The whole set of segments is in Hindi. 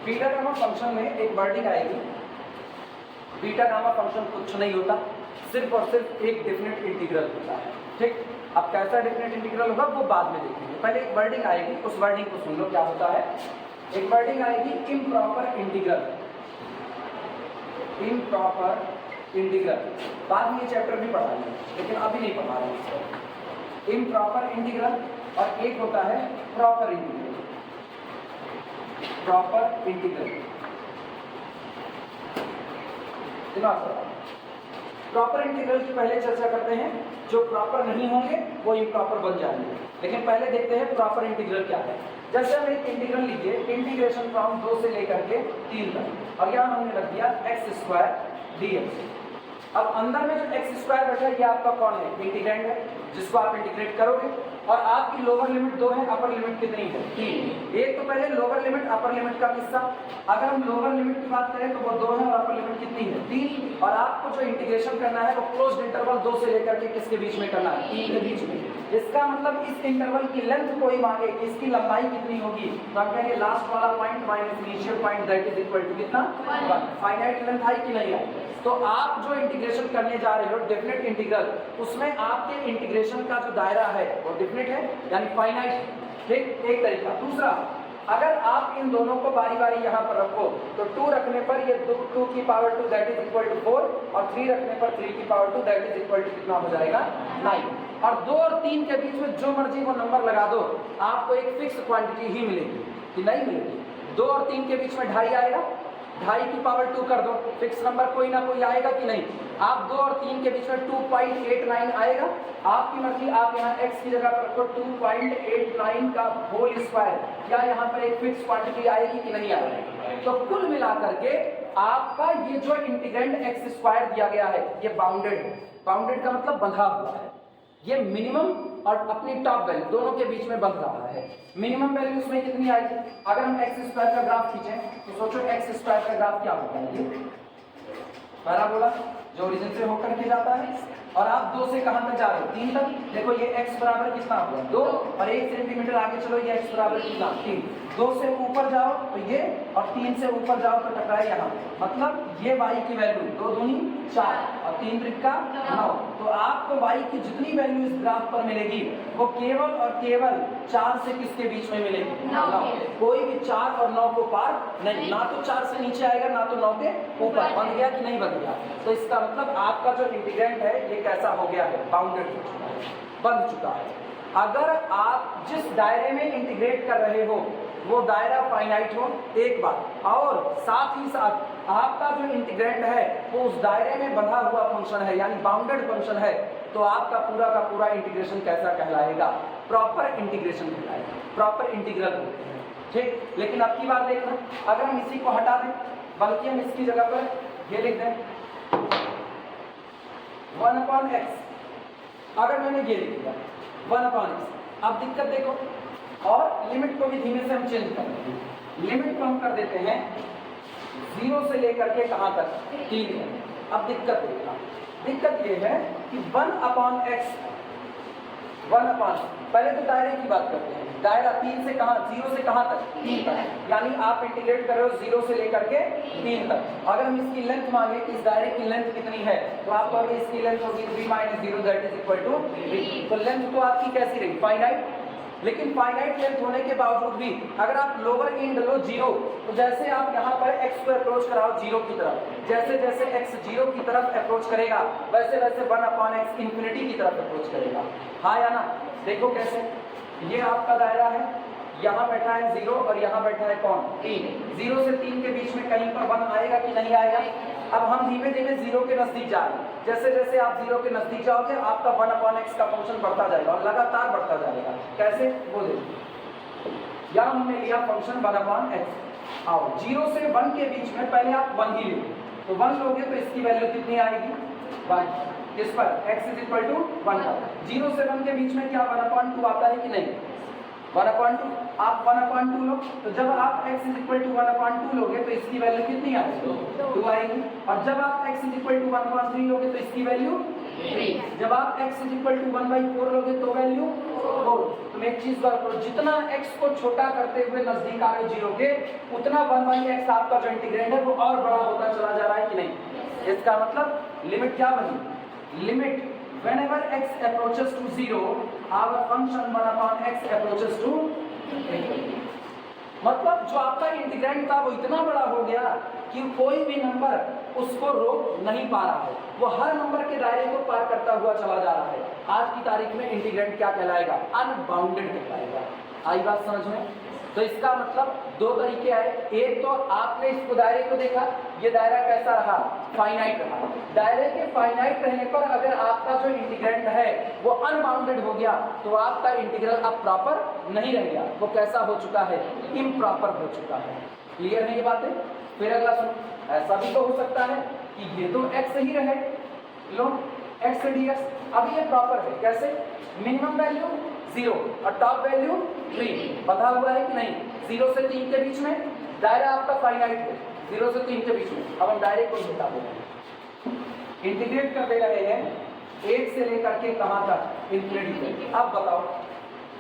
बीटा गामा फंक्शन में एक वर्डिंग आएगी। बीटा गामा फंक्शन कुछ नहीं होता, सिर्फ और सिर्फ एक डेफिनेट इंटीग्रल होता है। ठीक, अब कैसा डेफिनेट इंटीग्रल होगा वो बाद में देखेंगे, पहले एक वर्डिंग आएगी, उस वर्डिंग को सुन लो क्या होता है। एक वर्डिंग आएगी इम्प्रॉपर इंटीग्रल। इम्प्रॉपर इंटीग्रल बाद में ये चैप्टर भी पढ़ाएंगे, लेकिन अभी नहीं पढ़ा रहे इसको। इम्प्रॉपर इंटीग्रल और एक होता है proper integral. Proper integral proper integral की पहले चर्चा करते हैं। जो प्रॉपर नहीं होंगे वो इम्प्रॉपर बन जाएंगे, लेकिन पहले देखते हैं प्रॉपर इंटीग्रल क्या है। जैसे हम एक इंटीग्रल लीजिए, इंटीग्रेशन फ्रॉम 2 से लेकर के 3 तक, और यहाँ हमने रख दिया x² dx। अब अंदर में जो x² बैठा है ये आपका कौन है? इंटीग्रैंड है, जिसको आप इंटीग्रेट करोगे। और आपकी लोअर लिमिट 2 है, अपर लिमिट कितनी है? 3। एक तो पहले लोअर लिमिट अपर लिमिट का किस्सा। अगर हम लोअर लिमिट की बात करें तो वो 2 है और अपर लिमिट कितनी है? 3। और आपको जो इंटीग्रेशन करना है वो क्लोज्ड इंटरवल 2 से लेकर के किसके बीच में करना है? 3 के बीच में। इसका मतलब इस इंटरवल की लेंथ कोई मांगे कि इसकी लंबाई कितनी होगी, तो हम कहेंगे लास्ट वाला point minus initial point that is equal to कितना? 1। फाइनाइट लेंथ आई कि नहीं आई? तो आप जो इंटीग्रेशन करने जा रहे हो डेफिनेट इंटीग्रल, उसमें आपके इंटीग्रेशन का जो दायरा है वो डेफिनेट है, यानी फाइनाइट है। ठीक, एक तरीका। दूसरा, अगर आप इन दोनों को बारी बारी यहाँ पर रखो तो 2 रखने पर ये 2 की power 2 that is equal to 4, और 3 रखने पर 3 की power 2 that is equal to कितना हो जाएगा? 9। और 2 और 3 के बीच में जो मर्जी वो नंबर लगा दो, आपको एक फिक्स क्वांटिटी ही मिलेगी कि नहीं मिलेगी? 2 और 3 के बीच में 2.5 आएगा, 2.5 की पावर 2 कर दो, फिक्स नंबर कोई ना कोई आएगा कि नहीं? आप 2 और 3 के बीच में 2.89 आएगा, आपकी मर्जी। आप यहाँ x की जगह पर रखो 2.89 का होल स्क्वायर, क्या यहाँ पर एक फिक्स क्वांटिटी आएगी कि नहीं आएगी? तो कुल मिलाकर के आपका ये जो इंटीग्रैंड x² दिया गया है ये बाउंडेड है। बाउंडेड का मतलब बंधा हुआ है। ये मिनिमम और अपनी टॉप वैल्यू दोनों के बीच में बंध रहा है। मिनिमम वैल्यू इसमें कितनी आएगी? अगर हम x² का ग्राफ खींचें तो सोचो x² का ग्राफ क्या होता है? ये पैराबोला जो ओरिजिन से होकर के जाता है, और आप 2 से कहां तक जा रहे हो? 3 तक। देखो ये x बराबर कितना हुआ? 2, और 1 सेंटीमीटर आगे चलो, ये x बराबर कितना? 3। 2 से ऊपर जाओ तो ये, और 3 से ऊपर जाओ तो टकराए यहाँ। मतलब ये y की वैल्यू 2 दूनी 4 और 3 त्रिका 9। तो आपको y की जितनी वैल्यू इस ग्राफ पर मिलेगी वो केवल और केवल 4 से किसके बीच में मिलेगी? 9। कोई भी 4 और 9 को पार नहीं, ना तो 4 से नीचे आएगा ना तो 9 के ऊपर। बन गया कि नहीं बन गया? तो इसका मतलब आपका जो इंटीग्रैंड है ये कैसा हो गया है? बाउंडेड हो चुका है, बंध चुका है। अगर आप जिस दायरे में इंटीग्रेट कर रहे हो वो दायरा फाइनाइट हो, एक बात, और साथ ही साथ आपका जो इंटीग्रैंड है वो उस दायरे में बंधा हुआ फंक्शन है, यानी बाउंडेड फंक्शन है, तो आपका पूरा का पूरा इंटीग्रेशन कैसा कहलाएगा? प्रॉपर इंटीग्रेशन कहलाएगा, प्रॉपर इंटीग्रल होते हैं। ठीक, लेकिन अब की बात देखना, अगर हम इसी को हटा दें, बल्कि हम इसकी जगह पर ये लिख दें 1/x, अगर मैंने ये लिख दिया 1/x, अब दिक्कत देखो, और लिमिट को भी धीमे से हम चेंज कर देते हैं। लिमिट को हम कर देते हैं 0 से लेकर के कहां तक? 3 तक। अब दिक्कत देखना, दिक्कत ये है कि 1/x, 1/, पहले तो दायरे की बात करते हैं। दायरा 3 से कहां? 0 से कहां तक? 3 तक। यानी आप इंटीग्रेट कर रहे हो 0 से लेकर के 3 तक। अगर हम इसकी लेंथ मांगे कि इस दायरे की लेंथ कितनी है, तो आप कहोगे इसकी लेंथ होगी 3 - 0 दैट इज इक्वल टू 3। तो लेंथ तो आपकी कैसी रही? फाइनाइट। लेकिन फाइनाइट लेंथ होने के बावजूद भी अगर आप लोअर एंड लो 0, तो जैसे आप यहाँ पर x को अप्रोच कराओ 0 की तरफ, जैसे जैसे x 0 की तरफ अप्रोच करेगा वैसे वैसे 1/x इंफिनिटी की तरफ अप्रोच करेगा। हाँ या ना? देखो कैसे, ये आपका दायरा है, यहाँ बैठा है 0 और यहाँ बैठा है कौन? 3। 0 से 3 के बीच में कहीं पर 1 आएगा कि नहीं आएगा? अब हम धीमे धीमे 0 के नजदीक जा रहे हैं। जैसे जैसे आप 0 के नजदीक जाओगे आपका 1/x का फंक्शन बढ़ता जाएगा और लगातार बढ़ता जाएगा। कैसे? वो देखिए, यहाँ हमने लिया फंक्शन 1/x। आओ 0 से 1 के बीच में पहले आप 1 ही लोगे, तो 1 लोगे तो इसकी वैल्यू कितनी आएगी? 1। इस पर x इज इक्वल टू 1 पर 0 से 1 के बीच में क्या 1/2 आता है कि नहीं? 1/2। आप 1/2 लो, तो जब आप x इज इक्वल टू 1/2 लोगे तो इसकी वैल्यू कितनी आएगी? 2 आएगी। और जब आप x इज इक्वल टू 1/3 लोगे तो इसकी वैल्यू 3। जब आप x इज इक्वल टू 1/4 लोगे तो वैल्यू 4। तो एक चीज गौर करो, जितना x को छोटा करते हुए नजदीक आ रहे जीरो के, उतना 1/x आपका जो इंटीग्रेंड है वो और बड़ा होता चला जा रहा है कि नहीं। इसका मतलब लिमिट क्या बनी, limit whenever x approaches to 0 our function 1/x approaches to infinity। मतलब जो आपका इंटीग्रेंड था वो इतना बड़ा हो गया कि कोई भी नंबर उसको रोक नहीं पा रहा है, वो हर नंबर के दायरे को पार करता हुआ चला जा रहा है। आज की तारीख में इंटीग्रेंड क्या कहलाएगा, अनबाउंडेड कहलाएगा। आई बात समझ में। तो इसका मतलब दो तरीके आए, एक तो आपने इसको दायरे को देखा, ये दायरा कैसा रहा, फाइनाइट रहा। दायरे के फाइनाइट रहने पर अगर आपका जो इंटीग्रेंड है वो अनबाउंडेड हो गया तो आपका इंटीग्रल अब प्रॉपर नहीं रह गया, वो कैसा हो चुका है, इम्प्रॉपर हो चुका है। क्लियर है ये बातें। फिर अगला सुनो, ऐसा भी तो हो सकता है कि ये तो x ही रहे, लो x dx, अब ये प्रॉपर है, कैसे, मिनिमम वैल्यू 0 और टॉप वैल्यू 3 बता हुआ है कि नहीं, 0 से 3 के बीच में दायरा आपका फाइनाइट है, 0 से 3 के बीच में। अब हम दायरे को बता देंगे, इंटीग्रेट कर दे रहे हैं 1 से लेकर के कहां तक, इन्फिनिटी तक। अब बताओ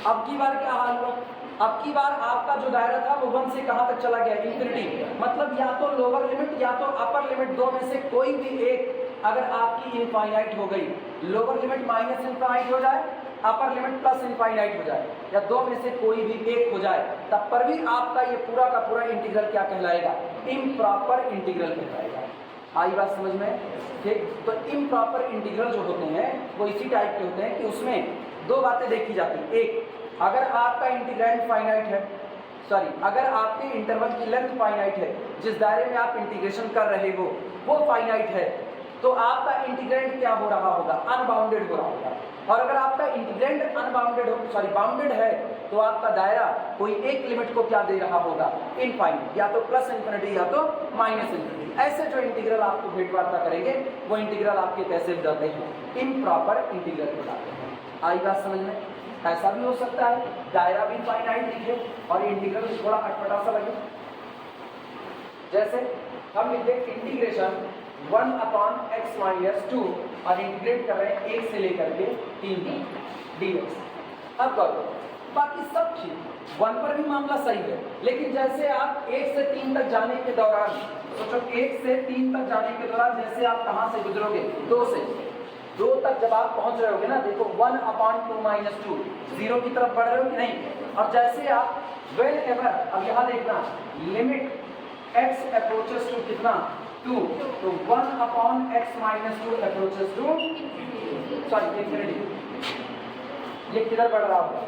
अब की बार क्या हाल हुआ, अब की बार आपका जो दायरा था वो 1 से कहां तक चला गया, इन्फिनिटी। मतलब या तो लोअर लिमिट या तो अपर लिमिट, दो में से कोई भी एक अगर आपकी इनफाइनाइट हो गई, लोअर लिमिट माइनस इनफाइनाइट हो जाए, अपर लिमिट प्लस इनफाइनाइट हो जाए, या दो में से कोई भी एक हो जाए, तब पर भी आपका ये पूरा का पूरा इंटीग्रल क्या कहलाएगा, इम्प्रॉपर इंटीग्रल कहलाएगा। आई बात समझ में। ठीक, तो इम्प्रॉपर इंटीग्रल जो होते हैं वो इसी टाइप के होते हैं कि उसमें दो बातें देखी जाती हैं। एक, अगर आपका इंटीग्रैंड फाइनाइट है, सॉरी अगर आपके इंटरवल की लेंथ फाइनाइट है, जिस दायरे में आप इंटीग्रेशन कर रहे हो वो फाइनाइट है, तो आपका इंटीग्रैंड क्या हो रहा होगा, अनबाउंडेड हो रहा होगा। और अगर आपका इंटीग्रैंड अनबाउंडेड हो, सॉरी बाउंडेड है, तो आपका दायरा कोई एक लिमिट को क्या दे रहा होगा, इनफाइनाइट, या तो प्लस इन्फिनिटी या तो माइनस इन्फिनिटी। ऐसे जो इंटीग्रल आपको भेंट वार्ता करेंगे वो इंटीग्रल आपके कैसे जाते हैं, इम्प्रॉपर इंटीग्रल बताते हैं। आई बात समझ में। ऐसा भी हो सकता है दायरा भी फाइनाइट दिखे और इंटीग्रल थोड़ा अटपटा सा लगे, जैसे हम लिखते इंटीग्रेशन 1/x - 2 और इंटीग्रेट कर रहे हैं 1 से लेकर के 3 तक dx। अब करो बाकी सब ठीक, 1 पर भी मामला सही है, लेकिन जैसे आप 1 से 3 तक जाने के दौरान सोचो, 1 से 3 तक जाने के दौरान जैसे आप कहां से गुजरोगे, 2 से 2 तक जब आप पहुंच रहे होगे ना, देखो 1/2 - 2 0 की तरफ बढ़ रहे हो कि नहीं। और जैसे आप वेल एवर, अब यहां देखना लिमिट x अप्रोचेस टू कितना 2, तो 1/x - 2 approaches to sorry infinity. ये किधर बढ़ रहा होगा,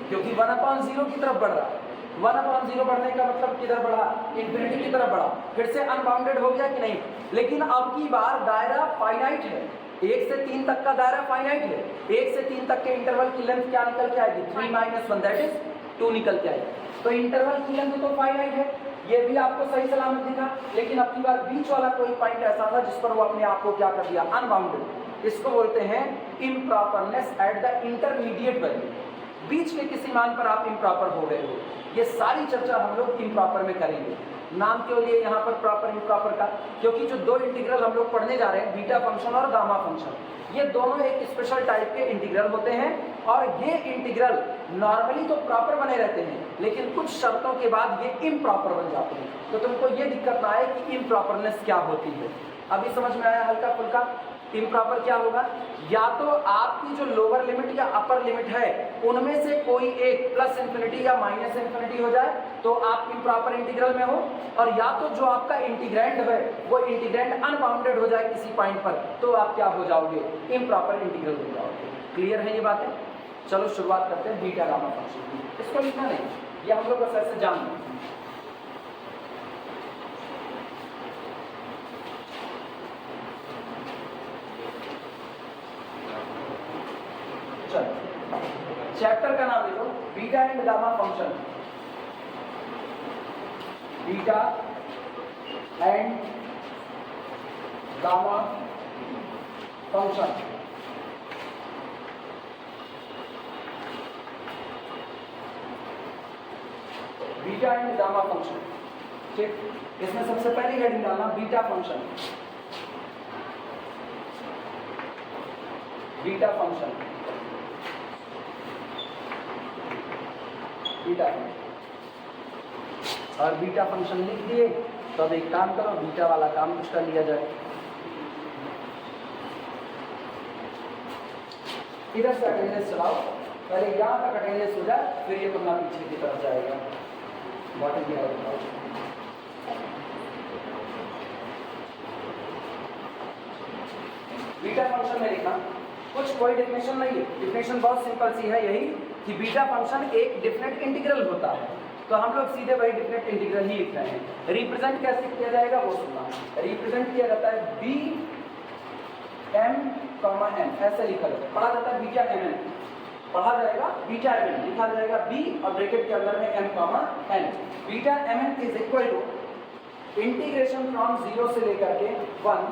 क्योंकि 1/0 की तरफ बढ़ रहा है। 1/0 बढ़ने का मतलब किधर बढ़ा, इन्फिनिटी की तरफ बढ़ा, फिर से अनबाउंडेड हो गया कि नहीं। लेकिन अब की बार दायरा फाइनाइट है, 1 से 3 तक का दायरा फाइनाइट है, 1 से 3 तक के इंटरवल की लेंथ क्या निकल के आएगी, 3 - 1 दैट इज 2 निकल के आएगी। तो इंटरवल की लेंथ तो फाइनाइट है, ये भी आपको सही सलामत दिखा, लेकिन अब की बार बीच वाला कोई पॉइंट ऐसा था जिस पर वो अपने आप को क्या कर दिया, अनबाउंडेड। इसको बोलते हैं इम्प्रॉपरनेस एट द इंटरमीडिएट वैल्यू, बीच के किसी मान पर आप इम्प्रॉपर हो गए हो। ये सारी चर्चा हम लोग इम्प्रॉपर में करेंगे। नाम क्यों लिए यहाँ पर प्रॉपर इम्प्रॉपर का, क्योंकि जो दो इंटीग्रल हम लोग पढ़ने जा रहे हैं, बीटा फंक्शन और गामा फंक्शन, ये दोनों एक स्पेशल टाइप के इंटीग्रल होते हैं। और ये इंटीग्रल नॉर्मली तो प्रॉपर बने रहते हैं, लेकिन कुछ शर्तों के बाद ये इम्प्रॉपर बन जाते हैं। तो तुमको ये दिक्कत ना आए कि इम्प्रॉपरनेस क्या होती है। अभी समझ में आया हल्का फुल्का। इम्प्रॉपर क्या होगा, या तो आपकी जो लोअर लिमिट या अपर लिमिट है उनमें से कोई एक प्लस इन्फिनिटी या माइनस इन्फिनिटी हो जाए तो आप इम्प्रॉपर इंटीग्रल में हो, और या तो जो आपका इंटीग्रैंड है वो इंटीग्रैंड अनबाउंडेड हो जाए किसी पॉइंट पर, तो आप क्या हो जाओगे, इम्प्रॉपर इंटीग्रल हो जाओगे। क्लियर है ये बातें। चलो शुरुआत करते हैं बीटा गामा फंक्शन की। इसको लिखना नहीं, ये हम लोग बस ऐसे जान लें। चैप्टर का नाम देखो, beta and gamma function, beta and gamma function. Beta and gamma function, ठीक। इसमें सबसे पहली हेडिंग डालना beta function, beta function. Beta function. और बीटा फंक्शन लिख दिए तो अब एक काम करो, बीटा वाला काम कुछ कर लिया जाए। इधर से अटेंडेंस चलाओ, पहले यहाँ तक अटेंडेंस हो जाए, फिर ये तुमने पीछे की तरफ जाएगा। व्हाट इज बीटा फंक्शन में लिखा, कुछ कोई डेफिनेशन नहीं है, डेफिनेशन बहुत सिंपल सी है, यही कि बीटा फंक्शन एक डेफिनेट इंटीग्रल होता है। तो हम लोग सीधे वही डेफिनेट इंटीग्रल ही लिख रहे हैं। रिप्रेजेंट कैसे किया जाएगा वो सुनना। रिप्रेजेंट किया जाता है बी एम कॉमा एन, ऐसे लिखा जाता है, पढ़ा जाता है बीटा एम एन, पढ़ा जाएगा बीटा एम एन, लिखा जाएगा बी और ब्रैकेट के अंदर में M comma N. Beta M N is equal to integration from 0 से लेकर के 1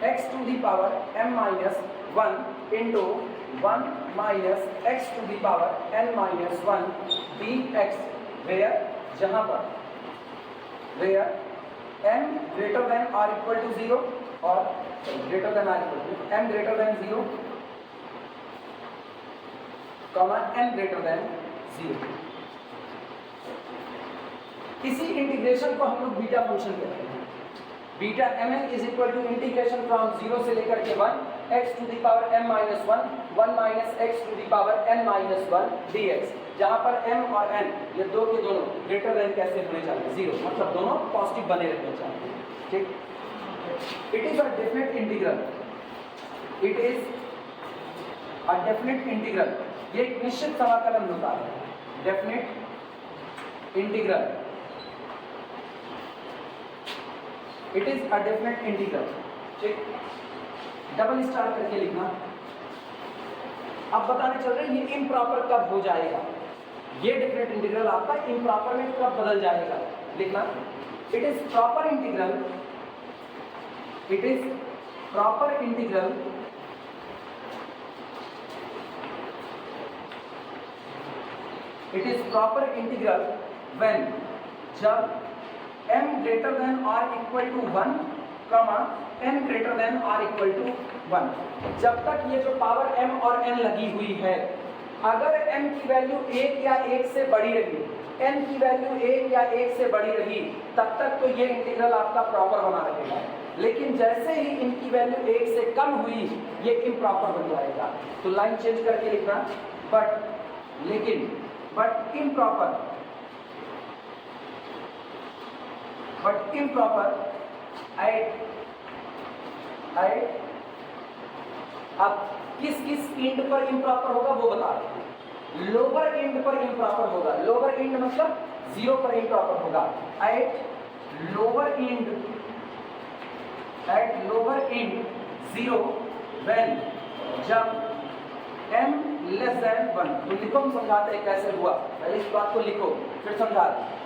x to the power m minus 1 into 1 minus x to the power n minus 1 dx, where जहां पर वेयर m ग्रेटर देन और इक्वल टू 0 और ग्रेटर देन और equal to m greater than 0 comma n greater than 0। इसी इंटीग्रेशन को हम लोग बीटा फंक्शन कहते हैं। Beta M N is equal to integration from 0 से लेकर के 1 x to the power m minus 1 minus x to the power n minus 1 dx, जहां पर m और n ये दो के दोनों ग्रेटर देन कैसे होने चाहिए 0, मतलब दोनों पॉजिटिव बने रहने चाहिए। ठीक, it is a definite integral, it is a definite integral, ये एक निश्चित समाकलन होता है, definite integral, it is a definite integral. ठीक, डबल स्टार करके लिखना। अब बताने चल रहे हैं ये इम्प्रॉपर कब हो जाएगा, ये डेफिनेट इंटीग्रल आपका इम्प्रॉपर में कब बदल जाएगा, लिखना। It is proper integral, it is proper integral it is proper integral when, जब m ग्रेटर देन और equal to 1 comma n greater than और इक्वल टू 1, जब तक ये जो पावर m और n लगी हुई है, अगर m की वैल्यू 1 या 1 से बड़ी रही, n की वैल्यू 1 या 1 से बड़ी रही, तब तक तो ये इंटीग्रल आपका प्रॉपर बना रहेगा। लेकिन जैसे ही इनकी वैल्यू 1 से कम हुई, ये इम्प्रॉपर बन जाएगा। तो लाइन चेंज करके लिखना, बट लेकिन बट इम्प्रॉपर एट अब किस किस एंड पर इम्प्रॉपर होगा वो बता रहे हैं। लोअर एंड पर इम्प्रॉपर होगा, लोअर एंड मतलब 0 पर इम्प्रॉपर होगा। एट लोअर एंड 0 व्हेन, जब m लेस देन 1। तो लिखो, हम समझाते हैं कैसे हुआ, पहले इस बात को लिखो फिर समझाते।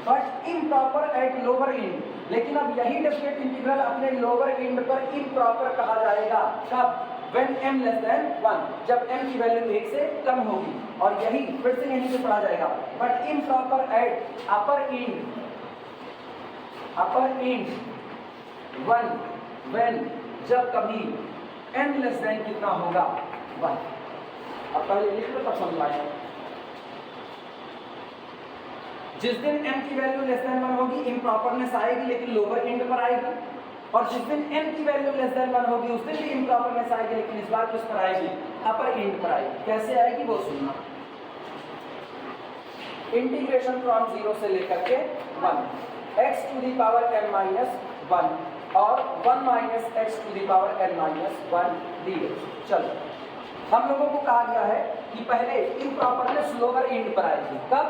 But improper at lower and, लेकिन अब यही डेफिनेट इंटीग्रल अपने लोअर एंड पर इम्प्रॉपर कहा जाएगा कब, व्हेन m लेस देन 1, जब m की वैल्यू 1 से कम होगी। और यही फिर से यहीं से पढ़ा जाएगा, but improper at upper and 1 when, जब कभी m लेस देन कितना होगा 1। अब पहले लिख लो तब समझाएं। जिस दिन m की वैल्यू लेस देन 1 होगी, इम्प्रॉपरनेस आएगी लेकिन लोअर एंड पर आएगी, और जिस दिन m की वैल्यू लेस देन 1 होगी उस दिन भी इम्प्रॉपरनेस आएगी, लेकिन इस बार किस पर आएगी, अपर एंड पर आएगी। कैसे आएगी वो सुनना। इंटीग्रेशन फ्रॉम 0 से लेकर के 1 x to the power m minus 1 और 1 minus x to the power n minus 1 dx। चलो, हम लोगों को कहा गया है कि पहले इम्प्रॉपरनेस लोअर एंड पर आएगी, कब,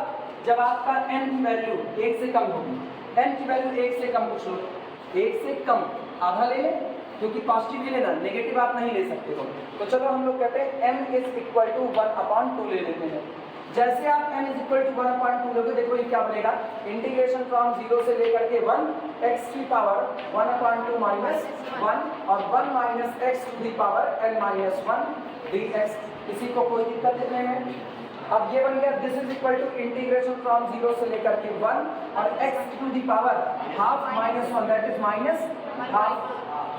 जब आपका n की वैल्यू 1 से कम होगी। n की वैल्यू 1 से कम, कुछ लो 1 से कम, आधा ले लें क्योंकि पॉजिटिव ही लेना, नेगेटिव आप नहीं ले सकते हो। तो चलो हम लोग कहते हैं m इज इक्वल टू 1/2 ले लेते हैं। जैसे आप m इज इक्वल टू 1/2 लोगे, देखो ये क्या बनेगा, इंटीग्रेशन फ्रॉम 0 से लेकर के 1 x की पावर 1/2 माइनस 1 और 1 minus x to the power n minus 1 dx। किसी को कोई दिक्कत दिखने में? अब ये बन गया, this is equal to integration from 0 से लेकर के 1 और x to the power half minus 1, that is minus half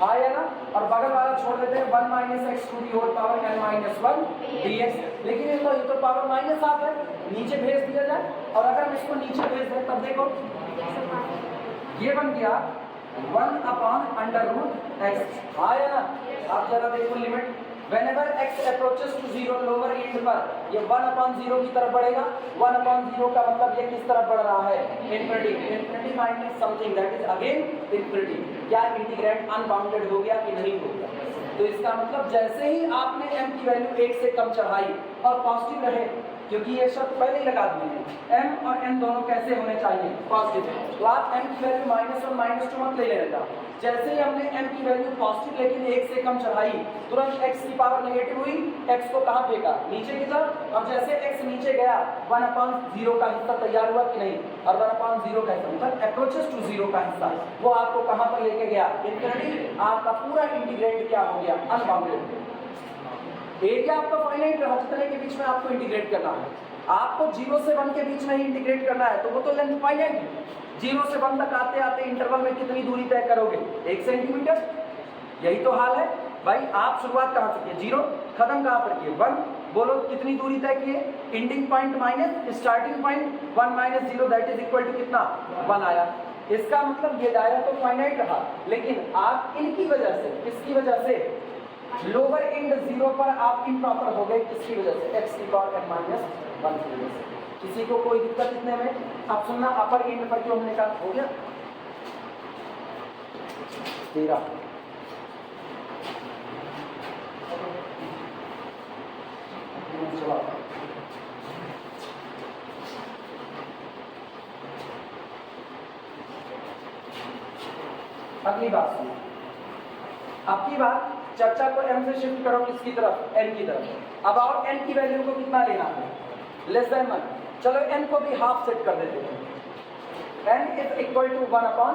हाँ या ना, और बगल वाला छोड़ देते हैं 1 minus x to the whole power n minus 1 dx। लेकिन ये तो पावर माइनस हाफ है, नीचे भेज दिया जाए। और अगर हम इसको नीचे भेज दें तब देखो ये बन गया 1 अपॉन अंडर रूट एक्स। हाँ या ना, आप जरा देखो limit whenever x approaches to 0 lower and पर ये 1 अपॉन 0 की तरफ बढ़ेगा। 1 अपॉन 0 का मतलब ये किस तरफ बढ़ रहा है? Infinity minus something that is again infinity. क्या इंटीग्रेंड अनबाउंडेड हो गया कि नहीं हो गया? तो इसका मतलब जैसे ही आपने m की वैल्यू 1 से कम चढ़ाई और पॉजिटिव रहे, क्योंकि ये शब्द पहले ही लगा दिए हैं, m और n दोनों कैसे होने चाहिए? पॉजिटिव। तो आप m की वैल्यू -1 -2 मत ले लेना। जैसे ही हमने m की वैल्यू पॉजिटिव लेकिन 1 से कम चढ़ाई, तुरंत x की पावर नेगेटिव हुई, x को कहाँ फेंका? नीचे की तरफ। और जैसे x नीचे गया 1/0 का हिस्सा तैयार हुआ कि नहीं? और 1/0 का हिस्सा मतलब अप्रोचेस टू 0 का हिस्सा, वो आपको कहाँ पर लेके गया? इनफिनिटी। आपका पूरा इंटीग्रेंड क्या हो गया? अनबाउंडेड। एरिया आपका फाइनाइट रहा, जितने के बीच में आपको इंटीग्रेट करना है। आपको 0 से 1 के बीच में ही इंटीग्रेट करना है, तो वो तो लेंथ फाइनाइट है। 0 से 1 तक आते आते इंटरवल में कितनी दूरी तय करोगे? 1 सेंटीमीटर। यही तो हाल है भाई। आप शुरुआत कहाँ से किए? 0। खत्म कहाँ पर किए? 1। बोलो कितनी दूरी तय किए? Ending point minus starting point 1 - 0 that is equal to कितना? 1 आया। इसका मतलब ये दायरा तो फाइनाइट रहा, लेकिन आप इनकी वजह से, किसकी वजह से? लोअर एंड 0 पर आप इम्प्रॉपर हो गए। किसकी वजह से? x की पावर n माइनस 1 की वजह से। किसी को कोई दिक्कत इतने में? अब सुनना, अपर एंड पर क्यों हमने कहा? हो गया 13। अगली बात सुनो। अब की बात चर्चा को m से शिफ्ट करो, किसकी तरफ? n की तरफ। अब और n की वैल्यू को कितना लेना है? Less than 1। चलो n को भी हाफ सेट कर देते हैं। n is equal to 1/2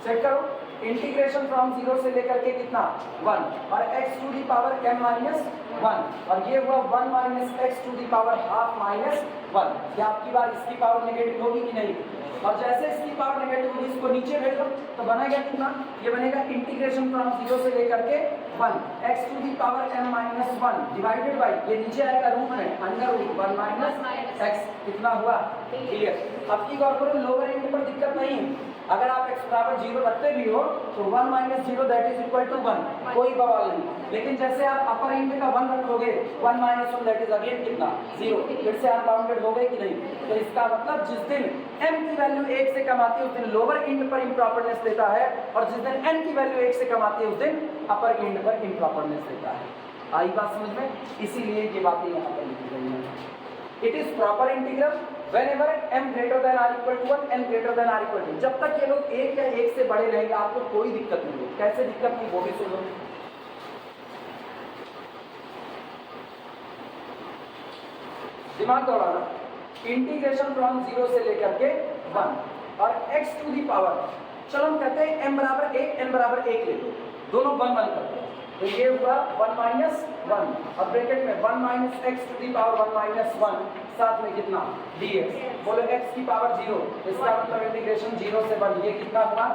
set करो। इंटीग्रेशन फ्रॉम 0 से लेकर के कितना? 1 और x to the power m minus 1, और ये हुआ 1 minus x to the power half minus 1। क्या आपकी बार इसकी पावर नेगेटिव होगी कि नहीं? और जैसे इसकी पावर नेगेटिव होगी, इसको नीचे भेजो तो बनेगा कितना? ये बनेगा इंटीग्रेशन फ्रॉम 0 से लेकर के 1 x to the power m minus 1 divided by, ये नीचे आएगा रूट में, अंडर रूट 1 माइनस x। कितना हुआ? क्लियर। अब की गौर करो, लोअर एंड पर दिक्कत नहीं है। अगर आप x बराबर 0 रखते भी हो तो 1 - 0 दैट इज इक्वल टू 1, कोई बवाल नहीं। लेकिन जैसे आप अपर एंड का 1 रखोगे, 1 - 1 दैट इज अगेन कितना? 0। फिर से अनबाउंडेड हो गए कि नहीं? तो इसका मतलब जिस दिन m की वैल्यू 1 से कम आती है उस दिन लोअर एंड पर इम्प्रॉपरनेस देता है, और जिस दिन n की वैल्यू 1 से कम आती है उस दिन अपर एंड पर इम्प्रॉपरनेस देता है। आई बात समझ में? इसीलिए ये बातें यहाँ पर लिखी गई हैं। It is proper integral whenever m greater than or equal to 1, n greater than or equal to। जब तक ये लोग 1 या 1 से बड़े रहेंगे आपको कोई दिक्कत नहीं होगी। कैसे दिक्कत नहीं? वो भी सुन लो। दिमाग दौड़ाना। इंटीग्रेशन फ्रॉम 0 से लेकर के 1 और x टू दी पावर, चलो हम कहते हैं m बराबर 1 n बराबर 1 ले लो, दोनों 1 1 करते हैं। तो ये हुआ 1 माइनस 1 और ब्रैकेट में 1 minus x to the power 1 minus 1, साथ में कितना? dx। बोलो x की पावर 0, इसका मतलब इंटीग्रेशन 0 से 1, ये कितना हुआ?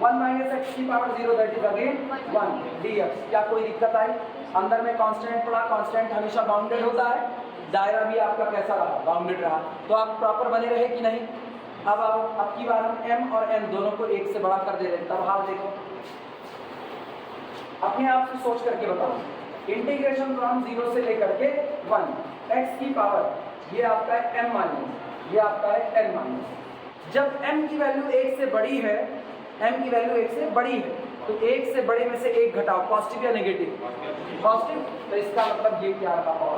1 माइनस एक्स की power 0 that is again 1 dx। क्या कोई दिक्कत आई? अंदर में कांस्टेंट पड़ा, कांस्टेंट हमेशा बाउंडेड होता है। दायरा भी आपका कैसा रहा? बाउंडेड रहा। तो आप प्रॉपर बने रहे कि नहीं? अब की बार हम m और n दोनों को 1 से बड़ा कर दे रहे हैं। तब हाल देखो, अपने आप से सोच करके बताओ। इंटीग्रेशन फ्रॉम 0 से लेकर के 1 x की पावर, ये आपका है m माइनस, ये आपका है n माइनस। जब m की वैल्यू 1 से बड़ी है, m की वैल्यू 1 से बड़ी है, तो 1 से बड़े में से 1 घटाओ, पॉजिटिव या नेगेटिव? पॉजिटिव। तो इसका मतलब ये क्या रहा? और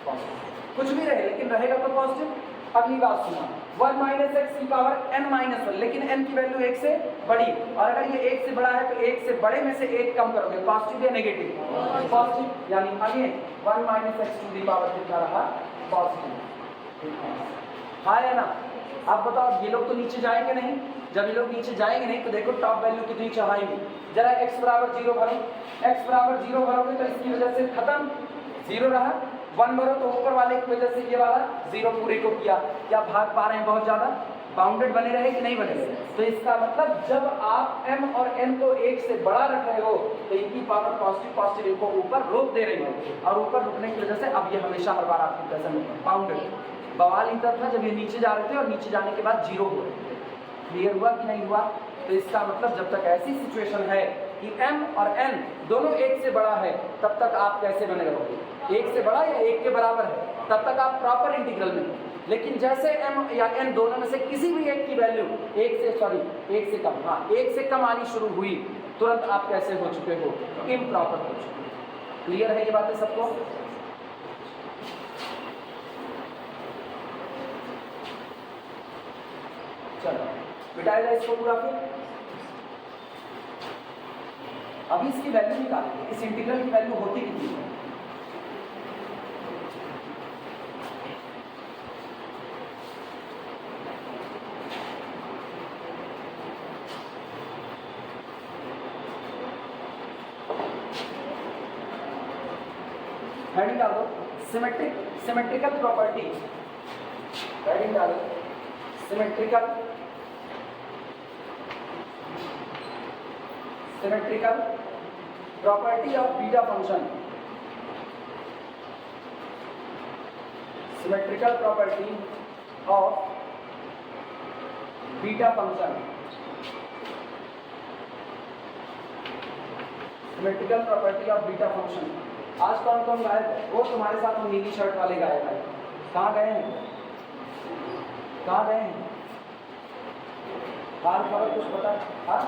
पॉजिटिव। कुछ भी रहे लेकिन रहेगा तो पॉजिटिव। अगली बात सुना, 1 माइनस एक्स की पावर n माइनस 1, लेकिन n की वैल्यू 1 से बड़ी, और अगर ये 1 से बड़ा है तो 1 से बड़े में से 1 कम करोगे, पॉजिटिव या नेगेटिव? पॉजिटिव। यानी again 1 minus x to the power कितना रहा? पॉजिटिव। हाँ या ना? आप बताओ, ये लोग तो नीचे जाएंगे नहीं। जब ये लोग नीचे जाएंगे नहीं तो देखो टॉप वैल्यू कितनी चढ़ाएंगे। जरा x बराबर 0 भरो, x बराबर 0 भरोगे तो इसकी वजह से खत्म, 0 रहा। 1 भरो तो ऊपर वाले की वजह से ये वाला 0 पूरे को किया। क्या भाग पा रहे हैं बहुत ज्यादा? बाउंडेड बने रहे कि नहीं बने रहे। तो इसका मतलब जब आप m और n को 1 से बड़ा रख रहे हो तो इनकी पावर पॉजिटिव पॉजिटिव इनको ऊपर रोक दे रही हो, और ऊपर रुकने की वजह से अब ये हमेशा हर बार आपकी प्रेजेंट बाउंडेड। बवाल इधर था जब ये नीचे जा रहे थे और नीचे जाने के बाद 0 हो रहे थे। क्लियर हुआ कि नहीं हुआ? तो इसका मतलब जब तक ऐसी सिचुएशन है कि m और n दोनों 1 से बड़ा है तब तक आप कैसे बने रहोगे? 1 से बड़ा या 1 के बराबर है तब तक आप प्रॉपर इंटीग्रल में। लेकिन जैसे m या n दोनों में से किसी भी एक की वैल्यू 1 से कम, हाँ 1 से कम आनी शुरू हुई, तुरंत आप कैसे हो चुके हो? इम्प्रॉपर हो चुके हो। क्लियर है ये बातें सबको? चलो मिटाएगा इसको पूरा। फिर अभी इसकी वैल्यू निकालेंगे, इस इंटीग्रल की वैल्यू होती कितनी है? हेडिंग डालो सिमेट्रिकल प्रॉपर्टी, हेडिंग डालो symmetrical property of beta function, symmetrical property of beta function, symmetrical property of beta function. आज कौन कौन गायब है? वो तुम्हारे साथ वो नीली शर्ट वाले गायब है। कहाँ गए हैं? कहाँ गए हैं? हाल खबर कुछ पता? हाँ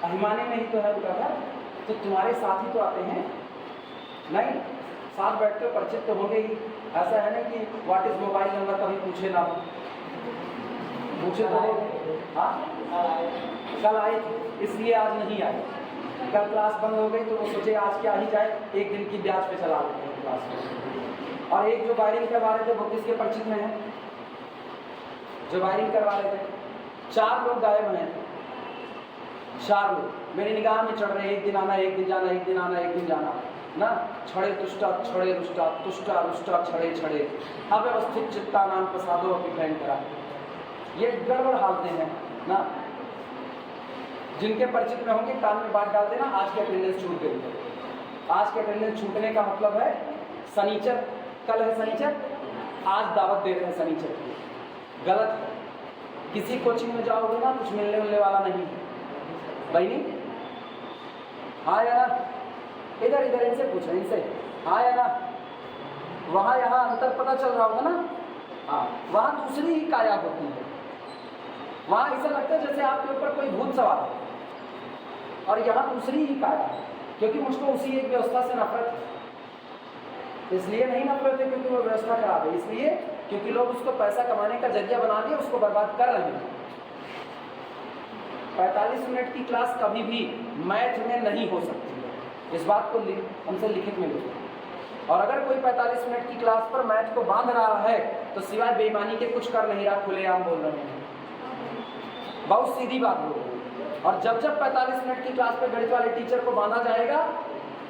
अहिमाने में ही तो है उनका घर, तो तुम्हारे साथ ही तो आते हैं नहीं? साथ बैठते हो, परिचित तो होंगे ही। ऐसा है ना कि व्हाट इज मोबाइल नंबर कभी पूछे ना, पूछे तो हाँ कल आए थे इसलिए आज नहीं आए। कल क्लास बंद हो गई तो वो सोचे आज क्या ही जाए, एक दिन की ब्याज पे चला लेते हैं क्लास में। और एक जो वायरिंग करवा रहे थे वो किसके परिचित में है? जो वायरिंग करवा रहे थे, 4 लोग गायब हैं। 4 लोग मेरी निगाह में चढ़ रहे, एक दिन आना एक दिन जाना, एक दिन आना एक दिन जाना ना। छड़े तुष्टा छड़े रुष्टा, तुष्टा रुष्टा छड़े छड़े, अव्यवस्थित चित्ता नाम प्रसादो अपनी फैन करा। ये गड़बड़ हालते हैं ना। जिनके परिचित में होंगे कान में बात डाल देना, आज के अटेंडेंस छूट गई। आज के अटेंडेंस छूटने का मतलब है शनिचर, कल है शनिचर, आज दावत दे रहे हैं शनिचर की। गलत है। किसी कोचिंग में जाओगे ना कुछ मिलने मिलने वाला नहीं है भाई। नहीं हाँ या ना? इधर इधर इनसे पूछो, इनसे हाँ या ना? वहाँ यहाँ अंतर पता चल रहा होगा ना? हाँ वहाँ दूसरी ही काया होती है। वहाँ ऐसा लगता है जैसे आपके ऊपर कोई भूत सवार है, और यहाँ दूसरी ही काया है, क्योंकि मुझको उसी एक व्यवस्था से नफरत है। इसलिए नहीं नफरत है क्योंकि वो व्यवस्था खराब है, इसलिए क्योंकि लोग उसको पैसा कमाने का जरिया बना दिया, उसको बर्बाद कर रहे हैं। 45 मिनट की क्लास कभी भी मैथ में नहीं हो सकती है, इस बात को हमसे लिखित में लिखो। और अगर कोई 45 मिनट की क्लास पर मैथ को बांध रहा है तो सिवाय बेईमानी के कुछ कर नहीं रहा, खुलेआम बोल रहे हैं। बहुत सीधी बात बोल रहे हैं। और जब जब 45 मिनट की क्लास पर गणित वाले टीचर को बांधा जाएगा,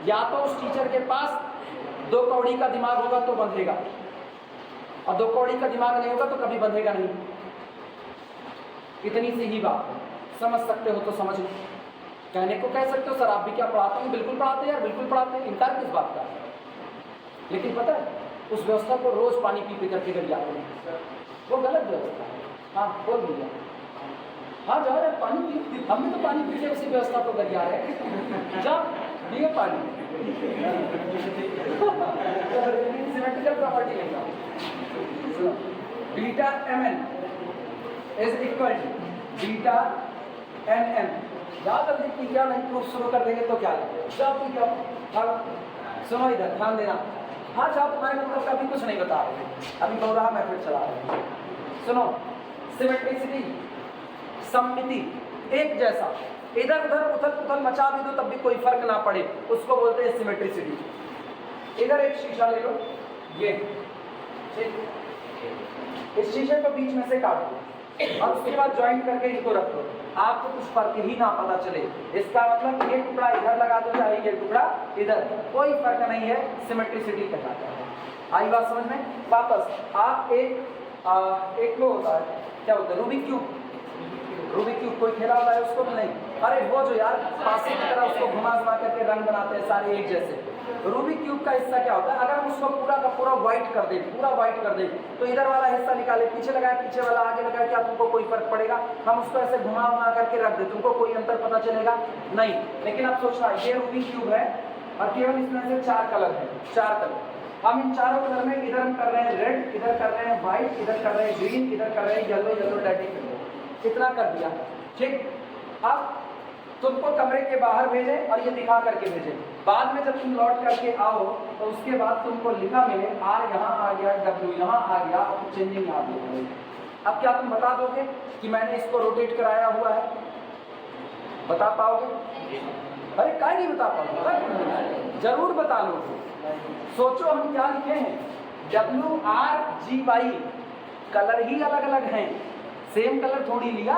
या तो उस टीचर के पास 2 कौड़ी का दिमाग होगा तो बंधेगा, और 2 कौड़ी का दिमाग नहीं होगा तो कभी बंधेगा नहीं। इतनी सी ही बात है। समझ सकते हो तो समझ लो। कहने को कह सकते हो सर आप भी क्या पढ़ाते हैं? बिल्कुल पढ़ाते हैं यार, बिल्कुल पढ़ाते हैं, इनकार किस बात का। लेकिन पता है उस व्यवस्था को रोज पानी पी पी करके कर जाते हैं, वो गलत व्यवस्था है। हाँ बोल दीजिए। हाँ जाओ यार पानी पी, हम भी तो पानी पी के उसी व्यवस्था को कर जा रहे हैं। जाओ पिए पानी। सिमेट्रिकल प्रॉपर्टी लेगा beta mn is equal to beta nm। ज़्यादा जल्दी क्या नहीं प्रूफ शुरू कर देंगे तो क्या लगेगा? जाओ ठीक है। हाँ सुनो इधर ध्यान देना। हाँ जाओ तुम्हारे मतलब का अभी कुछ नहीं बता रहे, अभी गौरहा मेथड चला रहे हैं। सुनो सिमेट्रिसिटी, सममिति, एक जैसा, इधर उधर उथल पुथल मचा भी दो तब भी कोई फर्क ना पड़े, उसको बोलते हैं सिमेट्रिसिटी। इधर एक शीशा ले लो, ये इस शीशे को बीच में से काट दो और उसके बाद ज्वाइंट करके इसको रख दो, आपको कुछ फर्क ही ना पता चले। इसका मतलब ये टुकड़ा इधर लगा दो चाहे ये टुकड़ा इधर, कोई फर्क नहीं है, सिमेट्रिसिटी कहलाता है। आई बात समझ में? वापस आप एक एक वो होता है, क्या होता है, रूबिक क्यूब। रूबिक क्यूब कोई खेला होता है उसको? नहीं। अरे वो जो यार पासे की तरह उसको घुमा घुमा करके रंग बनाते हैं सारे एक जैसे। रूबिक क्यूब का हिस्सा क्या होता है, अगर हम उसको पूरा का पूरा व्हाइट कर दें, पूरा व्हाइट कर दें, तो इधर वाला हिस्सा निकाले, पीछे लगाए, पीछे वाला आगे लगाए, क्या तुमको कोई फर्क पड़ेगा? हम उसको ऐसे घुमा घुमा करके रख दे, तुमको कोई अंतर पता चलेगा? नहीं। लेकिन अब सोचना, ये रूबिक क्यूब है और केवल इसमें से 4 कलर है, 4 कलर। हम इन चारों कलर में इधर हम कर रहे हैं रेड, इधर कर रहे हैं व्हाइट, इधर कर रहे हैं ग्रीन, इधर कर रहे हैं येलो, येलो डैटिंग कितना कर दिया, ठीक। अब तुमको कमरे के बाहर भेजे और ये दिखा करके भेजे, बाद में जब तुम लौट करके आओ तो उसके बाद तुमको लिखा मिले आर यहाँ आ गया, डब्ल्यू यहाँ आ गया, और चेंजिंग यहाँ पे। अब क्या तुम बता दोगे कि मैंने इसको रोटेट कराया हुआ है? बता पाओगे? अरे क्या नहीं बता पाओगे? जरूर बता लोगे। सोचो हम क्या लिखे हैं, WRGY, कलर ही अलग अलग हैं, सेम कलर थोड़ी लिया।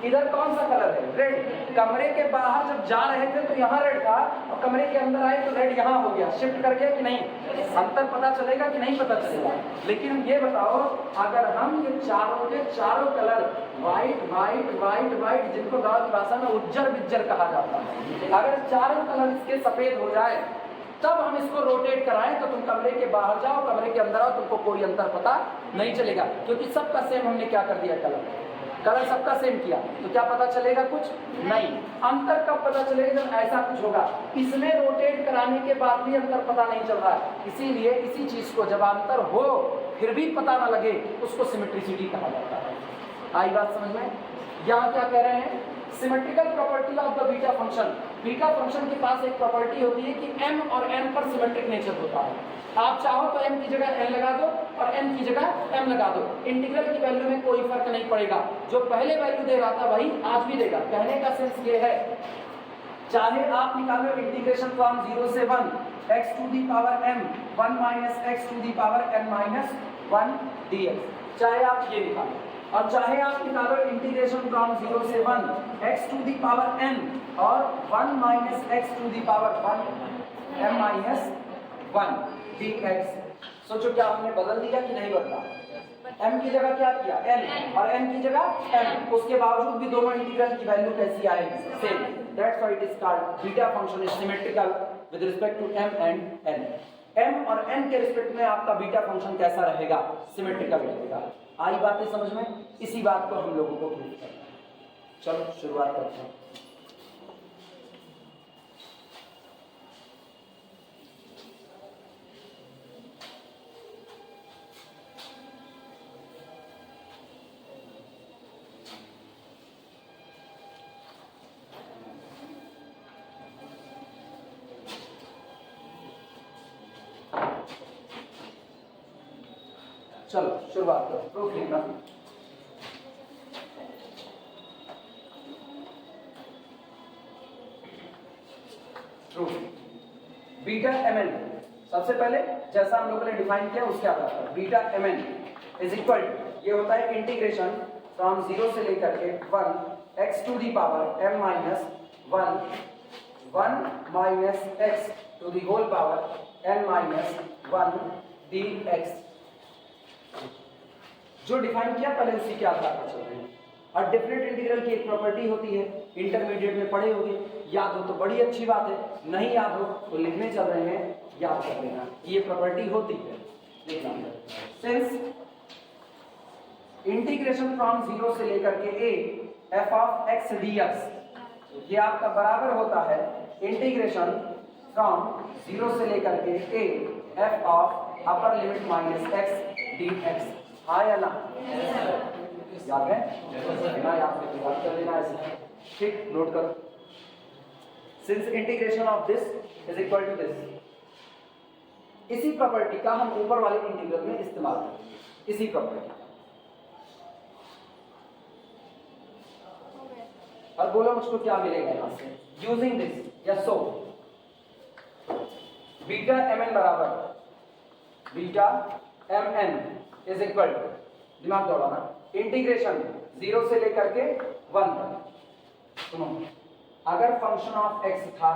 इधर कौन सा कलर है? रेड। कमरे के बाहर जब जा रहे थे तो यहाँ रेड था, और कमरे के अंदर आए तो रेड यहाँ हो गया, शिफ्ट कर गया कि नहीं? अंतर पता चलेगा कि नहीं पता चलेगा? लेकिन ये बताओ, अगर हम ये चारों के चारों colour white white white white, जिनको गाँव की भाषा में उज्जर बिज्जर कहा जाता है, अगर चारों कलर इसके सफेद हो जाए तब हम इसको रोटेट कराएं तो तुम कमरे के बाहर जाओ, कमरे के अंदर आओ, तुमको कोई अंतर पता नहीं चलेगा, क्योंकि सबका सेम हमने क्या कर दिया, कलर सबका सेम किया। तो क्या पता चलेगा? कुछ नहीं। अंतर कब पता चलेगा? जब ऐसा कुछ होगा। इसमें रोटेट कराने के बाद भी अंतर पता नहीं चल रहा है, इसीलिए इसी चीज को जब अंतर हो फिर भी पता ना लगे, उसको सिमेट्रिसिटी कहा जाता है। आई बात समझ में? यहाँ क्या कह रहे हैं, symmetrical property of the beta function. Beta function के पास एक प्रॉपर्टी होती है कि m और n पर सिमेट्रिक नेचर होता है। आप चाहो तो m की जगह n लगा दो और n की जगह m लगा दो, इंटीग्रल की वैल्यू में कोई फर्क नहीं पड़ेगा। जो पहले वैल्यू दे रहा था वही आज भी देगा। कहने का सेंस ये है, चाहे आप निकालो इंटीग्रेशन फ्रॉम 0 से 1 x to the power m 1 minus x to the power n minus 1 dx, चाहे आप ये निकालो, और चाहे आप निकालो इंटीग्रेशन फ्रॉम 0 से 1 x to the power n और 1 minus x to the power 1 m minus 1 dx। सोचो क्या हमने बदल दिया कि नहीं बदला? m की जगह क्या किया, n, और n की जगह m, उसके बावजूद भी दोनों इंटीग्रल की वैल्यू कैसी आएगी, same. That's why it is called beta function is symmetrical with respect to m and n। m और n के रिस्पेक्ट में आपका बीटा फंक्शन कैसा रहेगा, सिमेट्रिकल रहेगा। आई बातें समझ में? इसी बात को हम लोगों को प्रूव करना है। चलो शुरुआत करते हैं। चलो शुरुआत करो, प्रूफ लिखना। प्रूफ बीटा mn, सबसे पहले जैसा हम लोगों ने डिफाइन किया उसके आधार पर बीटा mn इज इक्वल, ये होता है इंटीग्रेशन फ्रॉम 0 से लेकर के 1 x to the power m minus 1 minus x to the whole power n minus 1 dx। जो डिफाइन किया पहले उसी के आधार पर चल रहे हैं। और डेफिनेट इंटीग्रल की एक प्रॉपर्टी होती है, इंटरमीडिएट में पढ़े होंगे, याद हो तो बड़ी अच्छी बात है, नहीं याद हो तो लिखने चल रहे हैं, याद कर लेना, ये प्रॉपर्टी होती है। देखना, सिंस इंटीग्रेशन फ्रॉम 0 से लेकर के a f of x dx, ये आपका बराबर होता है इंटीग्रेशन फ्रॉम 0 से लेकर के a f of upper limit minus x dx। हाँ या ना? याद है? बिना याद से बात कर लेना ऐसे, ठीक, नोट करो। Since integration of this is equal to this, इसी प्रॉपर्टी का हम ऊपर वाले इंटीग्रल में इस्तेमाल करेंगे, इसी प्रॉपर्टी का। और बोलो मुझको क्या मिलेगा यहां से, यूजिंग दिस या सो बीटा mn बराबर beta mn is equal to, दिमाग दौड़ाना, इंटीग्रेशन 0 से लेकर के 1 तक। सुनो, अगर फंक्शन ऑफ x था